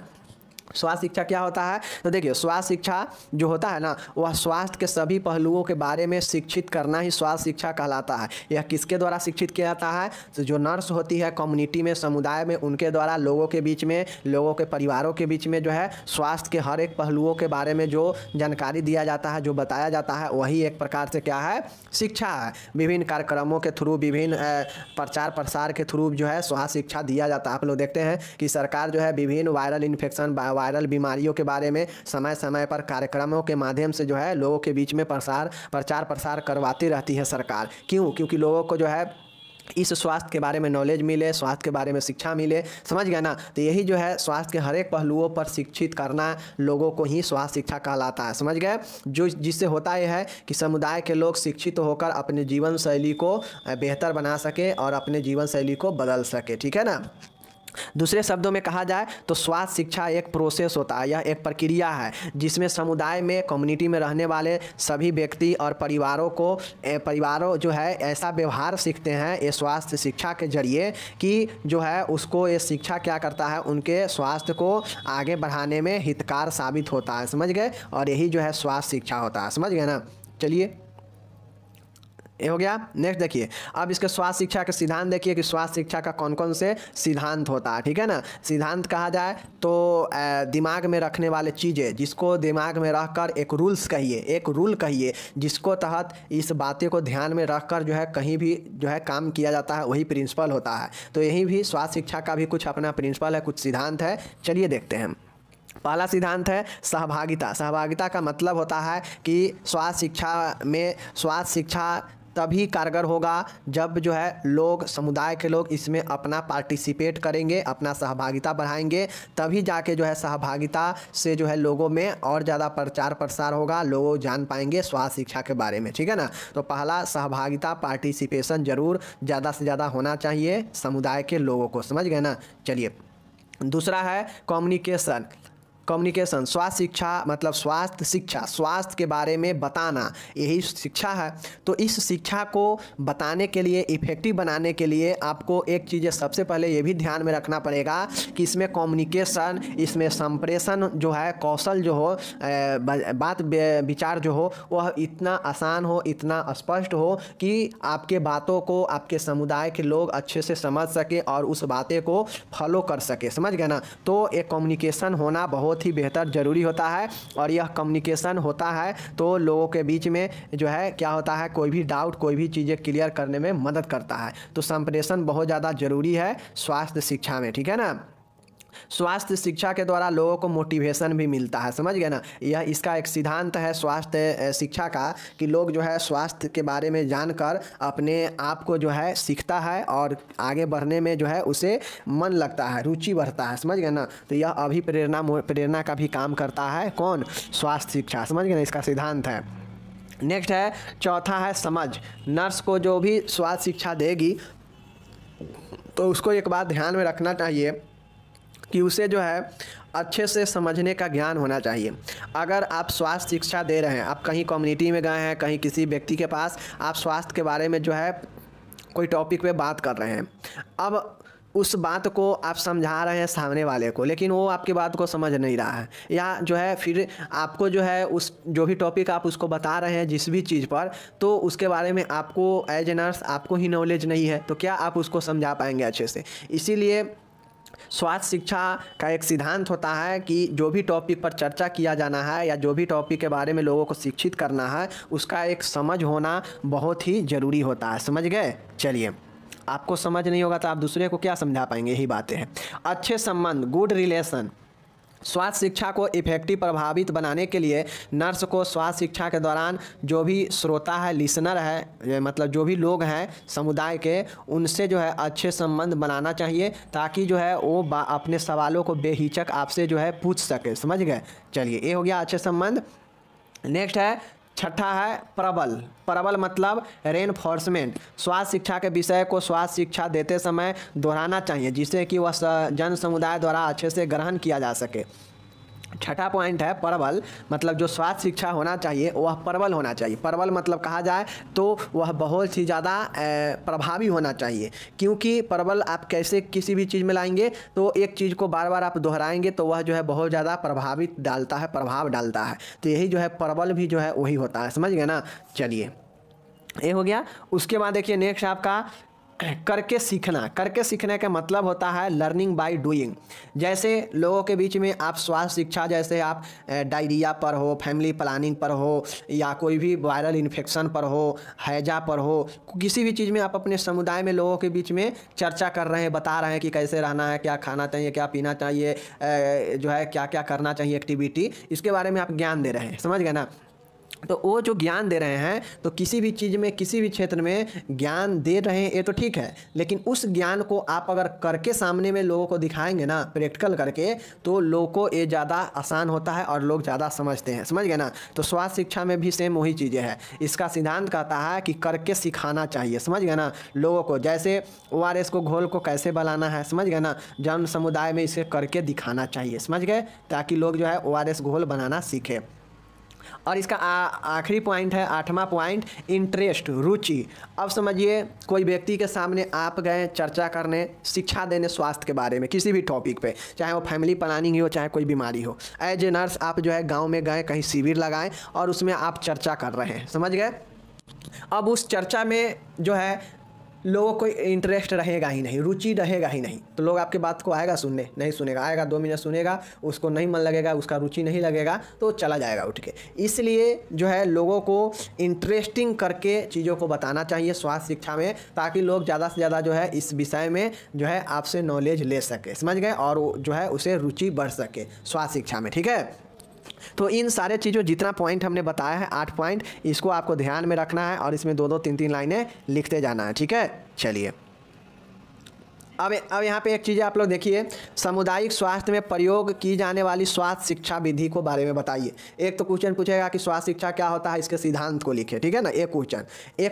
स्वास्थ्य शिक्षा क्या होता है? तो देखिए स्वास्थ्य शिक्षा जो होता है ना वह स्वास्थ्य के सभी पहलुओं के बारे में शिक्षित करना ही स्वास्थ्य शिक्षा कहलाता है। यह किसके द्वारा शिक्षित किया जाता है? तो जो नर्स होती है कम्युनिटी में, समुदाय में, उनके द्वारा लोगों के बीच में, लोगों के परिवारों के बीच में जो है स्वास्थ्य के हर एक पहलुओं के बारे में जो जानकारी दिया जाता है, जो बताया जाता है, वही एक प्रकार से क्या है? शिक्षा है। विभिन्न कार्यक्रमों के थ्रू, विभिन्न प्रचार प्रसार के थ्रू जो है स्वास्थ्य शिक्षा दिया जाता है। आप लोग देखते हैं कि सरकार जो है विभिन्न वायरल इन्फेक्शन, वायरल बीमारियों के बारे में समय समय पर कार्यक्रमों के माध्यम से जो है लोगों के बीच में प्रचार प्रसार करवाती रहती है सरकार। क्यों? क्योंकि लोगों को जो है इस स्वास्थ्य के बारे में नॉलेज मिले, स्वास्थ्य के बारे में शिक्षा मिले। समझ गया ना? तो यही जो है स्वास्थ्य के हर एक पहलुओं पर शिक्षित करना लोगों को ही स्वास्थ्य शिक्षा कहलाता है। समझ गए? जो जिससे होता यह है कि समुदाय के लोग शिक्षित होकर अपने जीवन शैली को बेहतर बना सके और अपने जीवन शैली को बदल सके। ठीक है ना? दूसरे शब्दों में कहा जाए तो स्वास्थ्य शिक्षा एक प्रोसेस होता है, यह एक प्रक्रिया है जिसमें समुदाय में, कम्युनिटी में रहने वाले सभी व्यक्ति और परिवारों जो है ऐसा व्यवहार सीखते हैं ये स्वास्थ्य शिक्षा के जरिए कि जो है उसको ये शिक्षा क्या करता है, उनके स्वास्थ्य को आगे बढ़ाने में हितकार साबित होता है। समझ गए? और यही जो है स्वास्थ्य शिक्षा होता है। समझ गए ना? चलिए ये हो गया। नेक्स्ट देखिए, अब इसके स्वास्थ्य शिक्षा के सिद्धांत देखिए कि स्वास्थ्य शिक्षा का कौन कौन से सिद्धांत होता है। ठीक है ना? सिद्धांत कहा जाए तो दिमाग में रखने वाले चीज़ें, जिसको दिमाग में रखकर एक रूल कहिए जिसको तहत इस बातें को ध्यान में रखकर जो है कहीं भी जो है काम किया जाता है, वही प्रिंसिपल होता है। तो यही भी स्वास्थ्य शिक्षा का भी कुछ अपना प्रिंसिपल है, कुछ सिद्धांत है। चलिए देखते हैं। पहला सिद्धांत है सहभागिता। सहभागिता का मतलब होता है कि स्वास्थ्य शिक्षा तभी कारगर होगा जब जो है लोग, समुदाय के लोग इसमें अपना पार्टिसिपेट करेंगे, अपना सहभागिता बढ़ाएंगे, तभी जाके जो है सहभागिता से जो है लोगों में और ज़्यादा प्रचार प्रसार होगा, लोग जान पाएंगे स्वास्थ्य शिक्षा के बारे में। ठीक है ना? तो पहला सहभागिता, पार्टिसिपेशन जरूर ज़्यादा से ज़्यादा होना चाहिए समुदाय के लोगों को। समझ गए ना? चलिए दूसरा है कम्युनिकेशन। कम्युनिकेशन, स्वास्थ्य शिक्षा मतलब स्वास्थ्य शिक्षा, स्वास्थ्य के बारे में बताना, यही शिक्षा है। तो इस शिक्षा को बताने के लिए, इफेक्टिव बनाने के लिए आपको एक चीज़ सबसे पहले ये भी ध्यान में रखना पड़ेगा कि इसमें कम्युनिकेशन, इसमें संप्रेषण जो है, कौशल जो हो, बात विचार जो हो वह इतना आसान हो, इतना स्पष्ट हो कि आपके बातों को आपके समुदाय के लोग अच्छे से समझ सके और उस बातें को फॉलो कर सके। समझ गए ना। तो एक कम्युनिकेशन होना बहुत ही बेहतर ज़रूरी होता है, और यह कम्युनिकेशन होता है तो लोगों के बीच में जो है क्या होता है, कोई भी डाउट, कोई भी चीज़ें क्लियर करने में मदद करता है। तो संप्रेषण बहुत ज़्यादा ज़रूरी है स्वास्थ्य शिक्षा में, ठीक है ना। स्वास्थ्य शिक्षा के द्वारा लोगों को मोटिवेशन भी मिलता है। समझ गए ना। यह इसका एक सिद्धांत है स्वास्थ्य शिक्षा का कि लोग जो है स्वास्थ्य के बारे में जानकर अपने आप को जो है सीखता है और आगे बढ़ने में जो है उसे मन लगता है, रुचि बढ़ता है। समझ गए ना। तो यह अभी प्रेरणा का भी काम करता है। कौन? स्वास्थ्य शिक्षा। समझ गए ना, इसका सिद्धांत है। नेक्स्ट है, चौथा है समझ। नर्स को जो भी स्वास्थ्य शिक्षा देगी तो उसको एक बात ध्यान में रखना चाहिए कि उसे जो है अच्छे से समझने का ज्ञान होना चाहिए। अगर आप स्वास्थ्य शिक्षा दे रहे हैं, आप कहीं कम्युनिटी में गए हैं, कहीं किसी व्यक्ति के पास आप स्वास्थ्य के बारे में जो है कोई टॉपिक पे बात कर रहे हैं, अब उस बात को आप समझा रहे हैं सामने वाले को, लेकिन वो आपकी बात को समझ नहीं रहा है, या जो है फिर आपको जो है उस जो भी टॉपिक आप उसको बता रहे हैं जिस भी चीज़ पर, तो उसके बारे में आपको एज ए नर्स आपको ही नॉलेज नहीं है, तो क्या आप उसको समझा पाएंगे अच्छे से। इसीलिए स्वास्थ्य शिक्षा का एक सिद्धांत होता है कि जो भी टॉपिक पर चर्चा किया जाना है या जो भी टॉपिक के बारे में लोगों को शिक्षित करना है, उसका एक समझ होना बहुत ही ज़रूरी होता है। समझ गए। चलिए, आपको समझ नहीं होगा तो आप दूसरे को क्या समझा पाएंगे, यही बातें हैं। अच्छे संबंध, गुड रिलेशन। स्वास्थ्य शिक्षा को इफेक्टिव प्रभावित बनाने के लिए नर्स को स्वास्थ्य शिक्षा के दौरान जो भी श्रोता है, लिसनर है, मतलब जो भी लोग हैं समुदाय के, उनसे जो है अच्छे संबंध बनाना चाहिए, ताकि जो है वो अपने सवालों को बेहिचक आपसे जो है पूछ सके। समझ गए। चलिए, ये हो गया अच्छे संबंध। नेक्स्ट है, छठा है प्रबल। प्रबल मतलब रेनफोर्समेंट। स्वास्थ्य शिक्षा के विषय को स्वास्थ्य शिक्षा देते समय दोहराना चाहिए, जिससे कि वह जन समुदाय द्वारा अच्छे से ग्रहण किया जा सके। छठा पॉइंट है प्रबल, मतलब जो स्वास्थ्य शिक्षा होना चाहिए वह प्रबल होना चाहिए। प्रबल मतलब कहा जाए तो वह बहुत ही ज़्यादा प्रभावी होना चाहिए, क्योंकि प्रबल आप कैसे किसी भी चीज़ में लाएंगे तो एक चीज़ को बार बार आप दोहराएंगे तो वह जो है बहुत ज़्यादा प्रभाव डालता है। तो यही जो है प्रबल भी जो है वही होता है। समझ गए ना। चलिए, ये हो गया। उसके बाद देखिए नेक्स्ट आपका करके सीखना। करके सीखने का मतलब होता है लर्निंग बाय डूइंग। जैसे लोगों के बीच में आप स्वास्थ्य शिक्षा, जैसे आप डायरिया पर हो, फैमिली प्लानिंग पर हो, या कोई भी वायरल इन्फेक्शन पर हो, हैजा पर हो, किसी भी चीज़ में आप अपने समुदाय में लोगों के बीच में चर्चा कर रहे हैं, बता रहे हैं कि कैसे रहना है, क्या खाना चाहिए, क्या पीना चाहिए, जो है क्या क्या करना चाहिए एक्टिविटी, इसके बारे में आप ज्ञान दे रहे हैं। समझ गए ना। तो वो जो ज्ञान दे रहे हैं, तो किसी भी चीज़ में, किसी भी क्षेत्र में ज्ञान दे रहे हैं, ये तो ठीक है, लेकिन उस ज्ञान को आप अगर करके सामने में लोगों को दिखाएंगे ना, प्रैक्टिकल करके, तो लोगों को ये ज़्यादा आसान होता है और लोग ज़्यादा समझते हैं। समझ गए ना। तो स्वास्थ्य शिक्षा में भी सेम वही चीज़ें हैं। इसका सिद्धांत कहता है कि करके सिखाना चाहिए। समझ गए ना। लोगों को जैसे ORS को घोल को कैसे बनाना है, समझ गए ना, जन समुदाय में इसे करके दिखाना चाहिए। समझ गए, ताकि लोग जो है ORS घोल बनाना सीखे। और इसका आखिरी पॉइंट है, आठवां पॉइंट, इंटरेस्ट, रुचि। अब समझिए कोई व्यक्ति के सामने आप गए चर्चा करने, शिक्षा देने स्वास्थ्य के बारे में किसी भी टॉपिक पे, चाहे वो फैमिली प्लानिंग ही हो, चाहे कोई बीमारी हो। एज ए नर्स आप जो है गांव में गए, कहीं शिविर लगाएं और उसमें आप चर्चा कर रहे हैं। समझ गए। अब उस चर्चा में जो है लोगों को इंटरेस्ट रहेगा ही नहीं, रुचि रहेगा ही नहीं, तो लोग आपके बात को आएगा सुनने, नहीं सुनेगा। आएगा 2 मिनट सुनेगा, उसको नहीं मन लगेगा, उसका रुचि नहीं लगेगा, तो चला जाएगा उठ के। इसलिए जो है लोगों को इंटरेस्टिंग करके चीज़ों को बताना चाहिए स्वास्थ्य शिक्षा में, ताकि लोग ज़्यादा से ज़्यादा जो है इस विषय में जो है आपसे नॉलेज ले सके। समझ गए। और जो है उसे रुचि बढ़ सके स्वास्थ्य शिक्षा में। ठीक है। तो इन सारे चीज़ों, जितना पॉइंट हमने बताया है 8 पॉइंट, इसको आपको ध्यान में रखना है और इसमें 2-2 3-3 लाइनें लिखते जाना है। ठीक है। चलिए, अब यहाँ पे एक चीज़ आप लोग देखिए, सामुदायिक स्वास्थ्य में प्रयोग की जाने वाली स्वास्थ्य शिक्षा विधि को बारे में बताइए। एक तो क्वेश्चन पूछेगा कि स्वास्थ्य शिक्षा क्या होता है, इसके सिद्धांत को लिखे, ठीक है ना। एक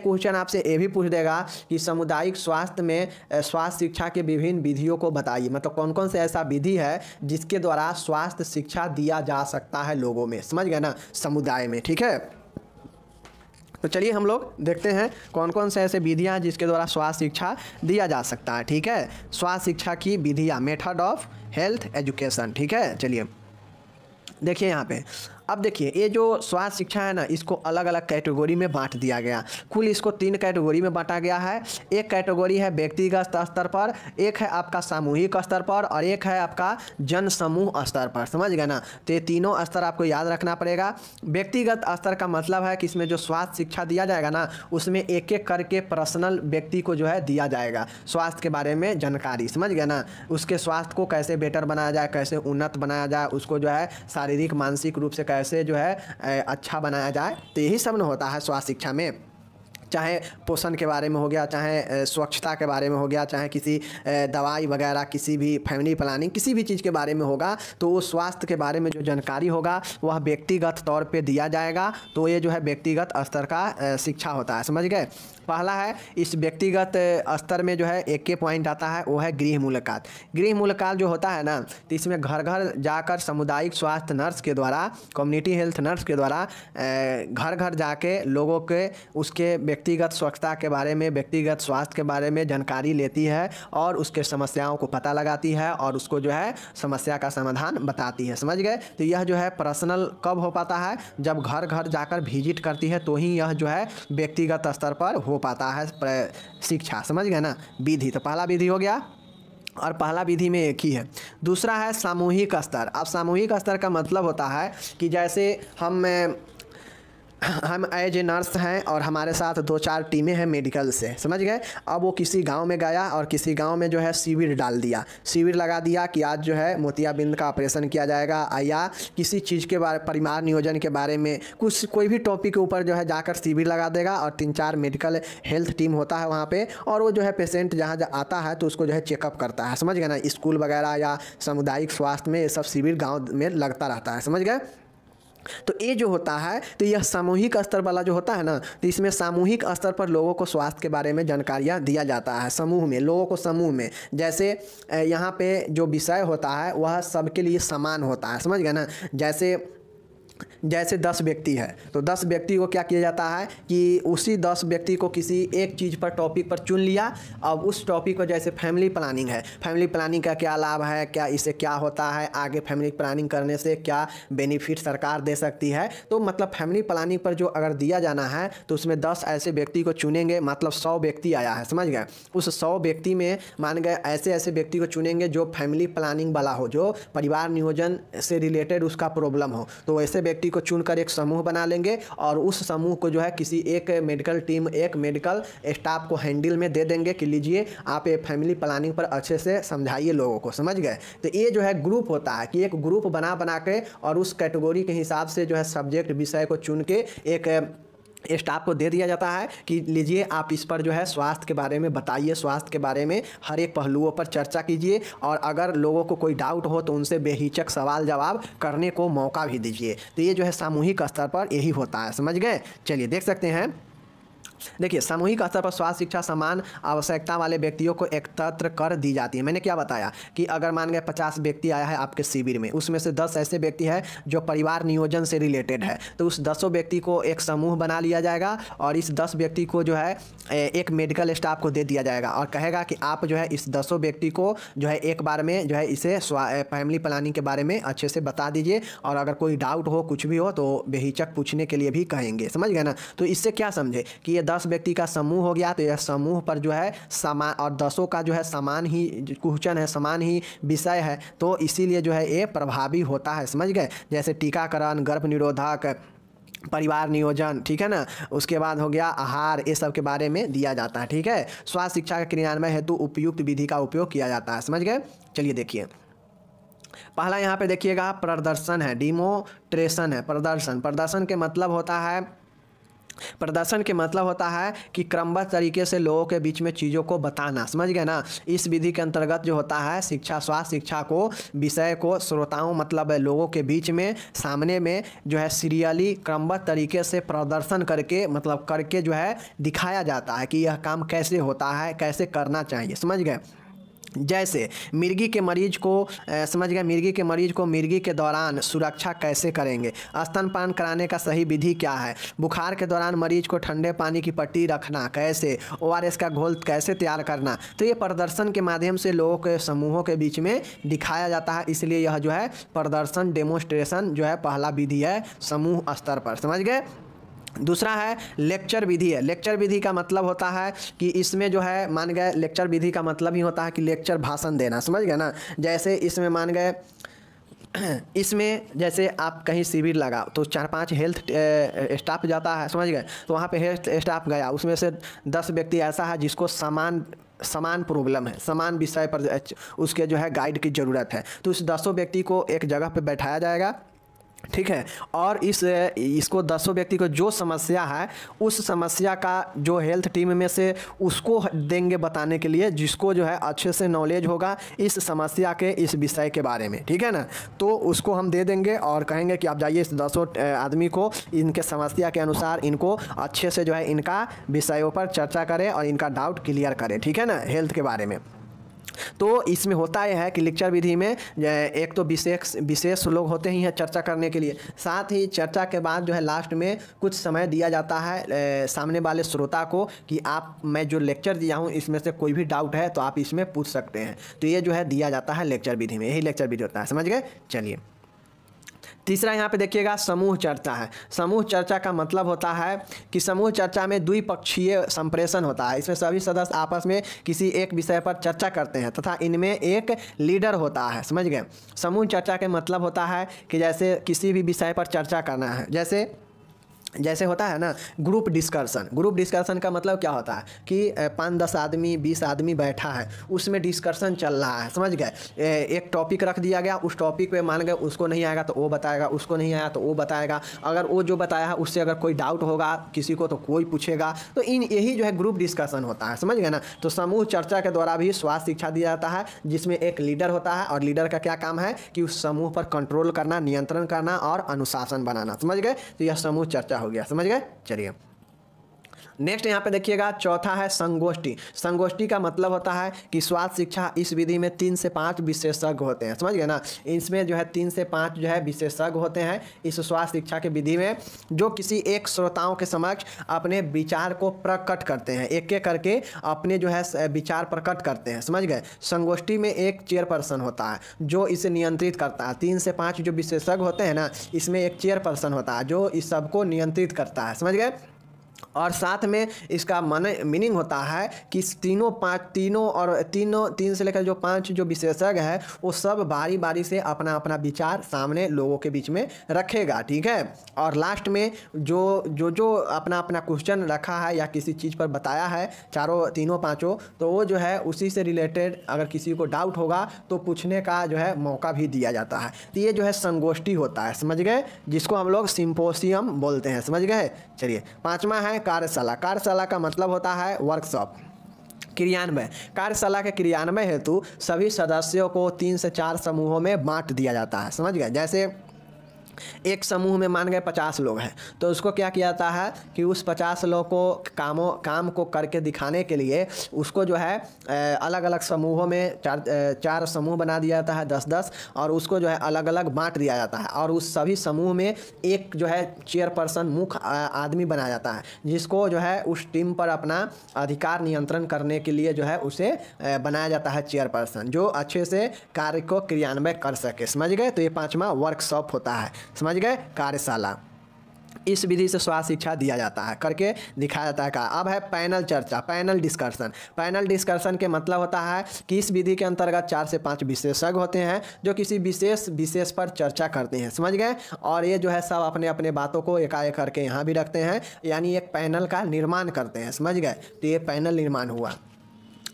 क्वेश्चन आपसे ये भी पूछ देगा कि सामुदायिक स्वास्थ्य में स्वास्थ्य शिक्षा के विभिन्न विधियों को बताइए, मतलब कौन कौन से ऐसा विधि है जिसके द्वारा स्वास्थ्य शिक्षा दिया जा सकता है लोगों में, समझ गए ना, समुदाय में, ठीक है। तो चलिए हम लोग देखते हैं कौन कौन से ऐसे विधियाँ जिसके द्वारा स्वास्थ्य शिक्षा दिया जा सकता है, ठीक है। स्वास्थ्य शिक्षा की विधियाँ, मेथड ऑफ हेल्थ एजुकेशन, ठीक है। चलिए देखिए यहाँ पे, अब देखिए ये जो स्वास्थ्य शिक्षा है ना, इसको अलग अलग कैटेगरी में बांट दिया गया। कुल इसको 3 कैटेगरी में बांटा गया है। एक कैटेगरी है व्यक्तिगत स्तर पर, एक है आपका सामूहिक स्तर पर, और एक है आपका जन समूह स्तर पर, समझ गए ना। तो ये तीनों स्तर आपको याद रखना पड़ेगा। व्यक्तिगत स्तर का मतलब है कि इसमें जो स्वास्थ्य शिक्षा दिया जाएगा ना, उसमें एक एक करके पर्सनल व्यक्ति को जो है दिया जाएगा स्वास्थ्य के बारे में जानकारी, समझ गए ना। उसके स्वास्थ्य को कैसे बेटर बनाया जाए, कैसे उन्नत बनाया जाए, उसको जो है शारीरिक मानसिक रूप से कैसे जो है अच्छा बनाया जाए, तो यही सब न होता है स्वास्थ्य शिक्षा में। चाहे पोषण के बारे में हो गया, चाहे स्वच्छता के बारे में हो गया, चाहे किसी दवाई वगैरह, किसी भी फैमिली प्लानिंग, किसी भी चीज़ के बारे में होगा, तो वो स्वास्थ्य के बारे में जो जानकारी होगा वह व्यक्तिगत तौर पे दिया जाएगा। तो ये जो है व्यक्तिगत स्तर का शिक्षा होता है, समझ गए। पहला है, इस व्यक्तिगत स्तर में जो है एक के पॉइंट आता है, वो है गृह मुलाकात। गृह मुलाकात जो होता है ना, तो इसमें घर घर जाकर सामुदायिक स्वास्थ्य नर्स के द्वारा, कम्युनिटी हेल्थ नर्स के द्वारा घर घर जाके लोगों के उसके व्यक्तिगत स्वच्छता के बारे में, व्यक्तिगत स्वास्थ्य के बारे में जानकारी लेती है और उसके समस्याओं को पता लगाती है और उसको जो है समस्या का समाधान बताती है, समझ गए। तो यह जो है पर्सनल कब हो पाता है, जब घर घर जाकर विजिट करती है, तो ही यह जो है व्यक्तिगत स्तर पर हो पाता है शिक्षा, समझ गए ना, विधि। तो पहला विधि हो गया, और पहला विधि में एक ही है। दूसरा है सामूहिक स्तर। अब सामूहिक स्तर का मतलब होता है कि जैसे हम एज ए नर्स हैं और हमारे साथ 2-4 टीमें हैं मेडिकल से, समझ गए। अब वो किसी गांव में गया और किसी गांव में जो है शिविर डाल दिया, शिविर लगा दिया कि आज जो है मोतियाबिंद का ऑपरेशन किया जाएगा, या किसी चीज़ के बारे, परिवार नियोजन के बारे में कुछ कोई भी टॉपिक के ऊपर जो है जाकर शिविर लगा देगा, और 3-4 मेडिकल हेल्थ टीम होता है वहाँ पे, और वो जो है पेशेंट जहाँ आता है तो उसको जो है चेकअप करता है, समझ गए ना। स्कूल वगैरह या सामुदायिक स्वास्थ्य में ये सब शिविर गाँव में लगता रहता है, समझ गए। तो ये जो होता है, तो यह सामूहिक स्तर वाला जो होता है ना, तो इसमें सामूहिक स्तर पर लोगों को स्वास्थ्य के बारे में जानकारियाँ दिया जाता है, समूह में, लोगों को समूह में। जैसे यहाँ पे जो विषय होता है वह सबके लिए समान होता है, समझ गए ना। जैसे 10 व्यक्ति है, तो 10 व्यक्ति को क्या किया जाता है कि उसी 10 व्यक्ति को किसी एक चीज़ पर, टॉपिक पर चुन लिया। अब उस टॉपिक को, जैसे फैमिली प्लानिंग है, फैमिली प्लानिंग का क्या लाभ है, क्या इससे क्या होता है, आगे फैमिली प्लानिंग करने से क्या बेनिफिट सरकार दे सकती है। तो मतलब फैमिली प्लानिंग पर जो अगर दिया जाना है, तो उसमें 10 ऐसे व्यक्ति को चुनेंगे, मतलब 100 व्यक्ति आया है, समझ गए। उस 100 व्यक्ति में मान गए ऐसे ऐसे व्यक्ति को चुनेंगे जो फैमिली प्लानिंग वाला हो, जो परिवार नियोजन से रिलेटेड उसका प्रॉब्लम हो। तो ऐसे व्यक्ति को चुनकर एक समूह बना लेंगे, और उस समूह को जो है किसी एक मेडिकल टीम, एक मेडिकल स्टाफ को हैंडल में दे देंगे कि लीजिए आप ये फैमिली प्लानिंग पर अच्छे से समझाइए लोगों को, समझ गए। तो ये जो है ग्रुप होता है कि एक ग्रुप बना के, और उस कैटेगरी के हिसाब से जो है सब्जेक्ट विषय को चुन के एक स्टाफ को दे दिया जाता है कि लीजिए आप इस पर जो है स्वास्थ्य के बारे में बताइए, स्वास्थ्य के बारे में हर एक पहलुओं पर चर्चा कीजिए, और अगर लोगों को कोई डाउट हो तो उनसे बेहिचक सवाल जवाब करने को मौका भी दीजिए। तो ये जो है सामूहिक स्तर पर यही होता है, समझ गए। चलिए देख सकते हैं, देखिए सामूहिक स्तर पर स्वास्थ्य शिक्षा समान आवश्यकता वाले व्यक्तियों को एकत्र कर दी जाती है। मैंने क्या बताया कि अगर मान गए 50 व्यक्ति आया है आपके शिविर में, उसमें से 10 ऐसे व्यक्ति हैं जो परिवार नियोजन से रिलेटेड है, तो उस 10 व्यक्ति को एक समूह बना लिया जाएगा, और इस 10 व्यक्ति को जो है एक मेडिकल स्टाफ को दे दिया जाएगा, और कहेगा कि आप जो है इस 10 व्यक्ति को जो है एक बार में जो है इसे फैमिली प्लानिंग के बारे में अच्छे से बता दीजिए, और अगर कोई डाउट हो, कुछ भी हो, तो बेहिचक पूछने के लिए भी कहेंगे, समझ गए ना। तो इससे क्या समझे कि ये 10 व्यक्ति का समूह हो गया, तो यह समूह पर जो है समान, और 10 का जो है समान ही क्वेश्चन है, समान ही विषय है, तो इसीलिए जो है ये प्रभावी होता है, समझ गए। जैसे टीकाकरण, गर्भ निरोधक, परिवार नियोजन, ठीक है ना, उसके बाद हो गया आहार, ये सब के बारे में दिया जाता है, ठीक है। स्वास्थ्य शिक्षा के क्रियान्वयन हेतु उपयुक्त विधि का उपयोग किया जाता है, समझ गए। चलिए देखिए, पहला यहाँ पे देखिएगा प्रदर्शन है, डिमोन्स्ट्रेशन है। प्रदर्शन के मतलब होता है प्रदर्शन के मतलब होता है कि क्रमबद्ध तरीके से लोगों के बीच में चीज़ों को बताना, समझ गए ना। इस विधि के अंतर्गत जो होता है शिक्षा, स्वास्थ्य शिक्षा को, विषय को श्रोताओं मतलब लोगों के बीच में सामने में जो है सीरियली क्रमबद्ध तरीके से प्रदर्शन करके मतलब करके जो है दिखाया जाता है कि यह काम कैसे होता है, कैसे करना चाहिए, समझ गए। जैसे मिर्गी के मरीज को समझ गए, मिर्गी के मरीज को मिर्गी के दौरान सुरक्षा कैसे करेंगे, स्तनपान कराने का सही विधि क्या है, बुखार के दौरान मरीज को ठंडे पानी की पट्टी रखना कैसे, ORS का घोल कैसे तैयार करना। तो ये प्रदर्शन के माध्यम से लोगों के समूहों के बीच में दिखाया जाता है, इसलिए यह जो है प्रदर्शन डेमोन्स्ट्रेशन जो है पहला विधि है समूह स्तर पर, समझ गए। दूसरा है लेक्चर विधि है। लेक्चर विधि का मतलब होता है कि इसमें जो है मान गए, लेक्चर विधि का मतलब ही होता है कि लेक्चर भाषण देना, समझ गए ना। जैसे इसमें मान गए इसमें जैसे आप कहीं शिविर लगा तो 4-5 हेल्थ स्टाफ जाता है, समझ गए। तो वहाँ पे हेल्थ स्टाफ गया, उसमें से 10 व्यक्ति ऐसा है जिसको समान प्रॉब्लम है, समान विषय पर उसके जो है गाइड की ज़रूरत है। तो उस 10 व्यक्ति को एक जगह पे बैठाया जाएगा, ठीक है। और इसको 10 व्यक्ति को जो समस्या है उस समस्या का जो हेल्थ टीम में से उसको देंगे बताने के लिए, जिसको जो है अच्छे से नॉलेज होगा इस समस्या के, इस विषय के बारे में, ठीक है ना। तो उसको हम दे देंगे और कहेंगे कि आप जाइए इस 10 आदमी को इनके समस्या के अनुसार इनको अच्छे से जो है इनका विषयों पर चर्चा करें और इनका डाउट क्लियर करें, ठीक है ना, हेल्थ के बारे में। तो इसमें होता यह है कि लेक्चर विधि में एक तो विशेष लोग होते ही हैं चर्चा करने के लिए, साथ ही चर्चा के बाद जो है लास्ट में कुछ समय दिया जाता है सामने वाले श्रोता को कि आप, मैं जो लेक्चर दिया हूँ इसमें से कोई भी डाउट है तो आप इसमें पूछ सकते हैं। तो ये जो है दिया जाता है लेक्चर विधि में, यही लेक्चर विधि होता है, समझ गए। चलिए तीसरा यहाँ पे देखिएगा समूह चर्चा है। समूह चर्चा का मतलब होता है कि समूह चर्चा में द्विपक्षीय संप्रेषण होता है। इसमें सभी सदस्य आपस में किसी एक विषय पर चर्चा करते हैं तथा इनमें एक लीडर होता है, समझ गए। समूह चर्चा के मतलब होता है कि जैसे किसी भी विषय पर चर्चा करना है, जैसे होता है ना ग्रुप डिस्कशन। ग्रुप डिस्कशन का मतलब क्या होता है कि 5-10 आदमी 20 आदमी बैठा है, उसमें डिस्कशन चल रहा है, समझ गए। एक टॉपिक रख दिया गया, उस टॉपिक पे मान गए उसको नहीं आएगा तो वो बताएगा, उसको नहीं आया तो वो बताएगा, अगर वो जो बताया है उससे अगर कोई डाउट होगा किसी को तो कोई पूछेगा। तो यही जो है ग्रुप डिस्कशन होता है, समझ गए ना। तो समूह चर्चा के द्वारा भी स्वास्थ्य शिक्षा दिया जाता है, जिसमें एक लीडर होता है और लीडर का क्या काम है कि उस समूह पर कंट्रोल करना, नियंत्रण करना और अनुशासन बनाना, समझ गए। तो यह समूह चर्चा हो गया, समझ गए। चलिए नेक्स्ट यहाँ पे देखिएगा, चौथा है संगोष्ठी। संगोष्ठी का मतलब होता है कि स्वास्थ्य शिक्षा इस विधि में 3 से 5 विशेषज्ञ होते हैं, समझ गए ना। इसमें जो है 3 से 5 जो है विशेषज्ञ होते हैं इस स्वास्थ्य शिक्षा के विधि में, जो किसी एक श्रोताओं के समक्ष अपने विचार को प्रकट करते हैं, एक एक करके अपने जो है विचार प्रकट करते हैं, समझ गए। संगोष्ठी में एक चेयरपर्सन होता है जो इसे नियंत्रित करता है। 3 से 5 जो विशेषज्ञ होते हैं ना, इसमें एक चेयरपर्सन होता है जो इस सबको नियंत्रित करता है, समझ गए। और साथ में इसका मीनिंग होता है कि तीन से लेकर जो 5 जो विशेषज्ञ है वो सब बारी बारी से अपना अपना विचार सामने लोगों के बीच में रखेगा, ठीक है। और लास्ट में जो अपना अपना क्वेश्चन रखा है या किसी चीज़ पर बताया है, तीनों पाँचों, तो वो जो है उसी से रिलेटेड अगर किसी को डाउट होगा तो पूछने का जो है मौका भी दिया जाता है। तो ये जो है संगोष्ठी होता है, समझ गए, जिसको हम लोग सिम्पोसियम बोलते हैं, समझ गए। चलिए 5वां है कार्यशाला। कार्यशाला का मतलब होता है वर्कशॉप, क्रियान्वय। कार्यशाला के क्रियान्वय हेतु सभी सदस्यों को 3 से 4 समूहों में बांट दिया जाता है, समझ गए। जैसे एक समूह में मान गए 50 लोग हैं, तो उसको क्या किया जाता है कि उस 50 लोग को काम को करके दिखाने के लिए उसको जो है अलग अलग समूहों में 4 समूह बना दिया जाता है 10-10, और उसको जो है अलग अलग बांट दिया जाता है। और उस सभी समूह में एक जो है चेयरपर्सन, मुख्य आदमी बनाया जाता है, जिसको जो है उस टीम पर अपना अधिकार नियंत्रण करने के लिए जो है उसे बनाया जाता है चेयरपर्सन, जो अच्छे से कार्य को क्रियान्वय कर सके, समझ गए। तो ये 5वां वर्कशॉप होता है, समझ गए, कार्यशाला। इस विधि से स्वास्थ्य शिक्षा दिया जाता है, करके दिखाया जाता है। का अब है पैनल चर्चा, पैनल डिस्कशन। पैनल डिस्कशन के मतलब होता है कि इस विधि के अंतर्गत 4 से 5 विशेषज्ञ होते हैं जो किसी विशेष पर चर्चा करते हैं, समझ गए। और ये जो है सब अपने अपने बातों को एकाएक करके यहाँ भी रखते हैं, यानी एक पैनल का निर्माण करते हैं, समझ गए। तो ये पैनल निर्माण हुआ।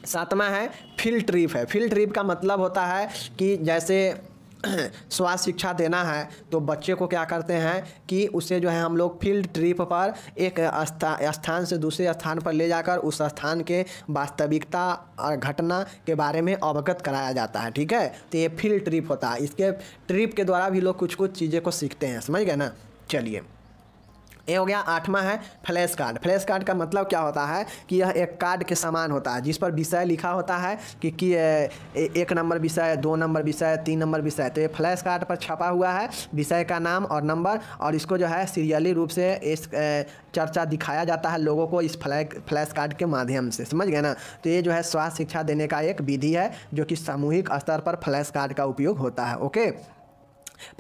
7वां है फील्ड ट्रिप है। फील्ड ट्रिप का मतलब होता है कि जैसे स्वास्थ्य शिक्षा देना है तो बच्चे को क्या करते हैं कि उसे जो है हम लोग फील्ड ट्रिप पर एक स्थान से दूसरे स्थान पर ले जाकर उस स्थान के वास्तविकता और घटना के बारे में अवगत कराया जाता है। ठीक है, तो ये फील्ड ट्रिप होता है। इसके ट्रिप के द्वारा भी लोग कुछ कुछ चीज़ें को सीखते हैं, समझ गए ना। चलिए, ये हो गया। आठवां है फ्लैश कार्ड। फ्लैश कार्ड का मतलब क्या होता है कि यह एक कार्ड के समान होता है जिस पर विषय लिखा होता है कि 1 नंबर विषय, 2 नंबर विषय, 3 नंबर विषय। तो ये फ्लैश कार्ड पर छपा हुआ है विषय का नाम और नंबर, और इसको जो है सीरियली रूप से इस चर्चा दिखाया जाता है लोगों को इस फ्लैश कार्ड के माध्यम से, समझ गए ना। तो ये जो है स्वास्थ्य शिक्षा देने का एक विधि है जो कि सामूहिक स्तर पर फ्लैश कार्ड का उपयोग होता है। ओके,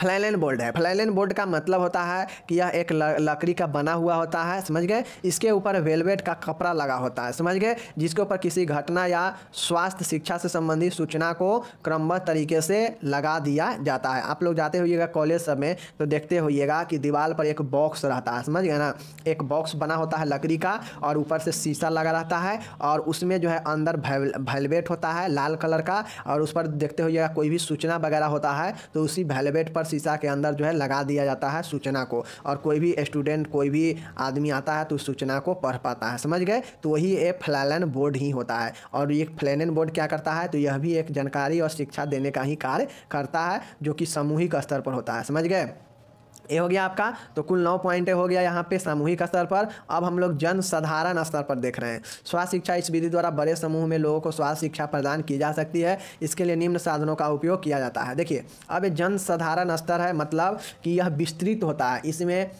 फ्लैलेन बोर्ड है। फ्लैलेन बोर्ड का मतलब होता है कि यह एक लकड़ी का बना हुआ होता है, समझ गए। इसके ऊपर वेलवेट का कपड़ा लगा होता है, समझ गए, जिसके ऊपर किसी घटना या स्वास्थ्य शिक्षा से संबंधित सूचना को क्रमबद्ध तरीके से लगा दिया जाता है। आप लोग जाते होइएगा कॉलेज सब में तो देखते होइएगा कि दीवार पर एक बॉक्स रहता है, समझ गए ना। एक बॉक्स बना होता है लकड़ी का और ऊपर से शीशा लगा रहता है और उसमें जो है अंदर वेलवेट होता है लाल कलर का, और उस पर देखते होइएगा कोई भी सूचना वगैरह होता है तो उसी वेलवेट पर शीशा के अंदर जो है लगा दिया जाता है सूचना को, और कोई भी स्टूडेंट, कोई भी आदमी आता है तो उस सूचना को पढ़ पाता है, समझ गए। तो वही एक फ्लैलेन बोर्ड ही होता है। और ये फ्लैलेन बोर्ड क्या करता है, तो यह भी एक जानकारी और शिक्षा देने का ही कार्य करता है जो कि सामूहिक स्तर पर होता है, समझ गए। ये हो गया आपका। तो कुल 9 पॉइंट हो गया यहाँ पे सामूहिक स्तर पर। अब हम लोग जन साधारण स्तर पर देख रहे हैं। स्वास्थ्य शिक्षा इस विधि द्वारा बड़े समूह में लोगों को स्वास्थ्य शिक्षा प्रदान की जा सकती है। इसके लिए निम्न साधनों का उपयोग किया जाता है। देखिए, अब ये जन साधारण स्तर है, मतलब कि यह विस्तृत होता है। इसमें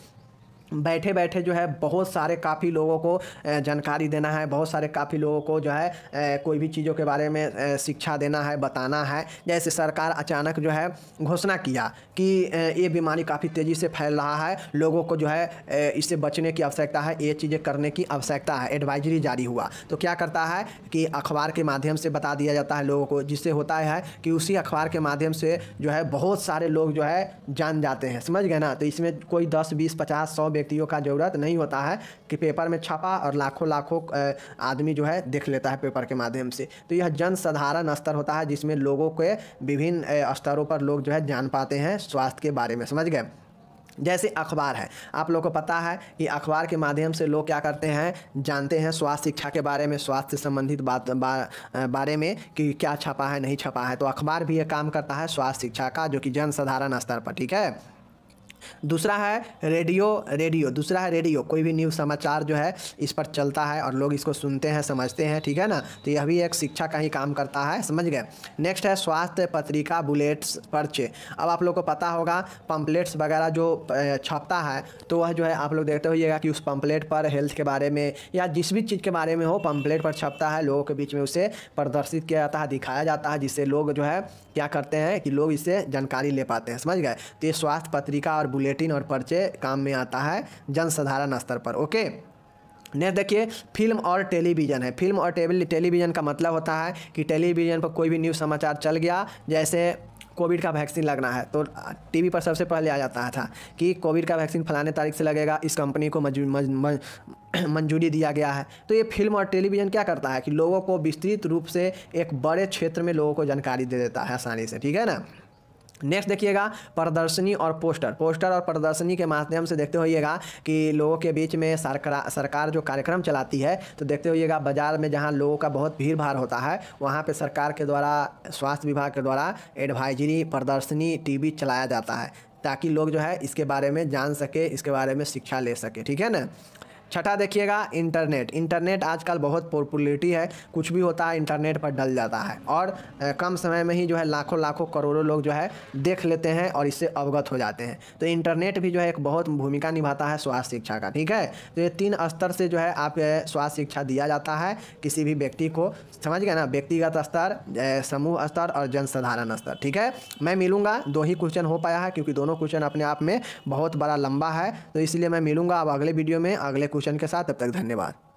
बैठे बैठे जो है बहुत सारे काफ़ी लोगों को जानकारी देना है, बहुत सारे काफ़ी लोगों को जो है कोई भी चीज़ों के बारे में शिक्षा देना है, बताना है। जैसे सरकार अचानक जो है घोषणा किया कि ये बीमारी काफ़ी तेज़ी से फैल रहा है, लोगों को जो है इससे बचने की आवश्यकता है, ये चीज़ें करने की आवश्यकता है, एडवाइजरी जारी हुआ। तो क्या करता है कि अखबार के माध्यम से बता दिया जाता है लोगों को, जिससे होता है कि उसी अखबार के माध्यम से जो है बहुत सारे लोग जो है जान जाते हैं, समझ गए ना। तो इसमें कोई 10, 20, 50, 100 व्यक्तियों का ज़रूरत नहीं होता है कि पेपर में छपा और लाखों लाखों आदमी जो है देख लेता है पेपर के माध्यम से। तो यह जन साधारण स्तर होता है जिसमें लोगों के विभिन्न स्तरों पर लोग जो है जान पाते हैं स्वास्थ्य के बारे में, समझ गए। जैसे अखबार है, आप लोगों को पता है कि अखबार के माध्यम से लोग क्या करते हैं, जानते हैं स्वास्थ्य शिक्षा के बारे में, स्वास्थ्य से संबंधित बारे में कि क्या छपा है, नहीं छपा है। तो अखबार भी ये काम करता है स्वास्थ्य शिक्षा का, जो कि जन साधारण स्तर पर, ठीक है। दूसरा है रेडियो। कोई भी न्यूज़ समाचार जो है इस पर चलता है और लोग इसको सुनते हैं, समझते हैं, ठीक है ना। तो यह भी एक शिक्षा का ही काम करता है, समझ गए। नेक्स्ट है स्वास्थ्य पत्रिका, बुलेट्स, पर्चे। अब आप लोग को पता होगा पंपलेट्स वगैरह जो छपता है तो वह जो है आप लोग देखते होइएगा कि उस पंपलेट पर हेल्थ के बारे में या जिस भी चीज़ के बारे में हो पंपलेट पर छपता है, लोगों के बीच में उसे प्रदर्शित किया जाता है, दिखाया जाता है, जिससे लोग जो है क्या करते हैं कि लोग इससे जानकारी ले पाते हैं, समझ गए। तो ये स्वास्थ्य पत्रिका और बुलेटिन और पर्चे काम में आता है जन साधारण स्तर पर। ओके, नेक्स्ट देखिए फिल्म और टेलीविज़न है। फिल्म और टेलीविज़न का मतलब होता है कि टेलीविज़न पर कोई भी न्यूज़ समाचार चल गया, जैसे कोविड का वैक्सीन लगना है तो टीवी पर सबसे पहले आ जाता था कि कोविड का वैक्सीन फलाने तारीख से लगेगा, इस कंपनी को मंजूरी दिया गया है। तो ये फिल्म और टेलीविज़न क्या करता है कि लोगों को विस्तृत रूप से एक बड़े क्षेत्र में लोगों को जानकारी दे देता है आसानी से, ठीक है ना। नेक्स्ट देखिएगा प्रदर्शनी और पोस्टर और प्रदर्शनी के माध्यम से देखते होइएगा कि लोगों के बीच में सरकार जो कार्यक्रम चलाती है तो देखते होइएगा बाज़ार में जहां लोगों का बहुत भीड़ भाड़ होता है वहां पे सरकार के द्वारा, स्वास्थ्य विभाग के द्वारा एडवाइजरी, प्रदर्शनी, टीवी चलाया जाता है ताकि लोग जो है इसके बारे में जान सके, इसके बारे में शिक्षा ले सके, ठीक है ना। छठा देखिएगा इंटरनेट आजकल बहुत पॉपुलरिटी है, कुछ भी होता है इंटरनेट पर डल जाता है और कम समय में ही जो है लाखों करोड़ों लोग जो है देख लेते हैं और इससे अवगत हो जाते हैं। तो इंटरनेट भी जो है एक बहुत भूमिका निभाता है स्वास्थ्य शिक्षा का, ठीक है। तो ये 3 स्तर से जो है आप स्वास्थ्य शिक्षा दिया जाता है किसी भी व्यक्ति को, समझ गए ना, व्यक्तिगत स्तर, समूह स्तर और जनसाधारण स्तर, ठीक है। मैं मिलूंगा, 2 ही क्वेश्चन हो पाया है क्योंकि दोनों क्वेश्चन अपने आप में बहुत बड़ा लंबा है, तो इसलिए मैं मिलूंगा अब अगले वीडियो में अगले क्वेश्चन के साथ। तब तक धन्यवाद।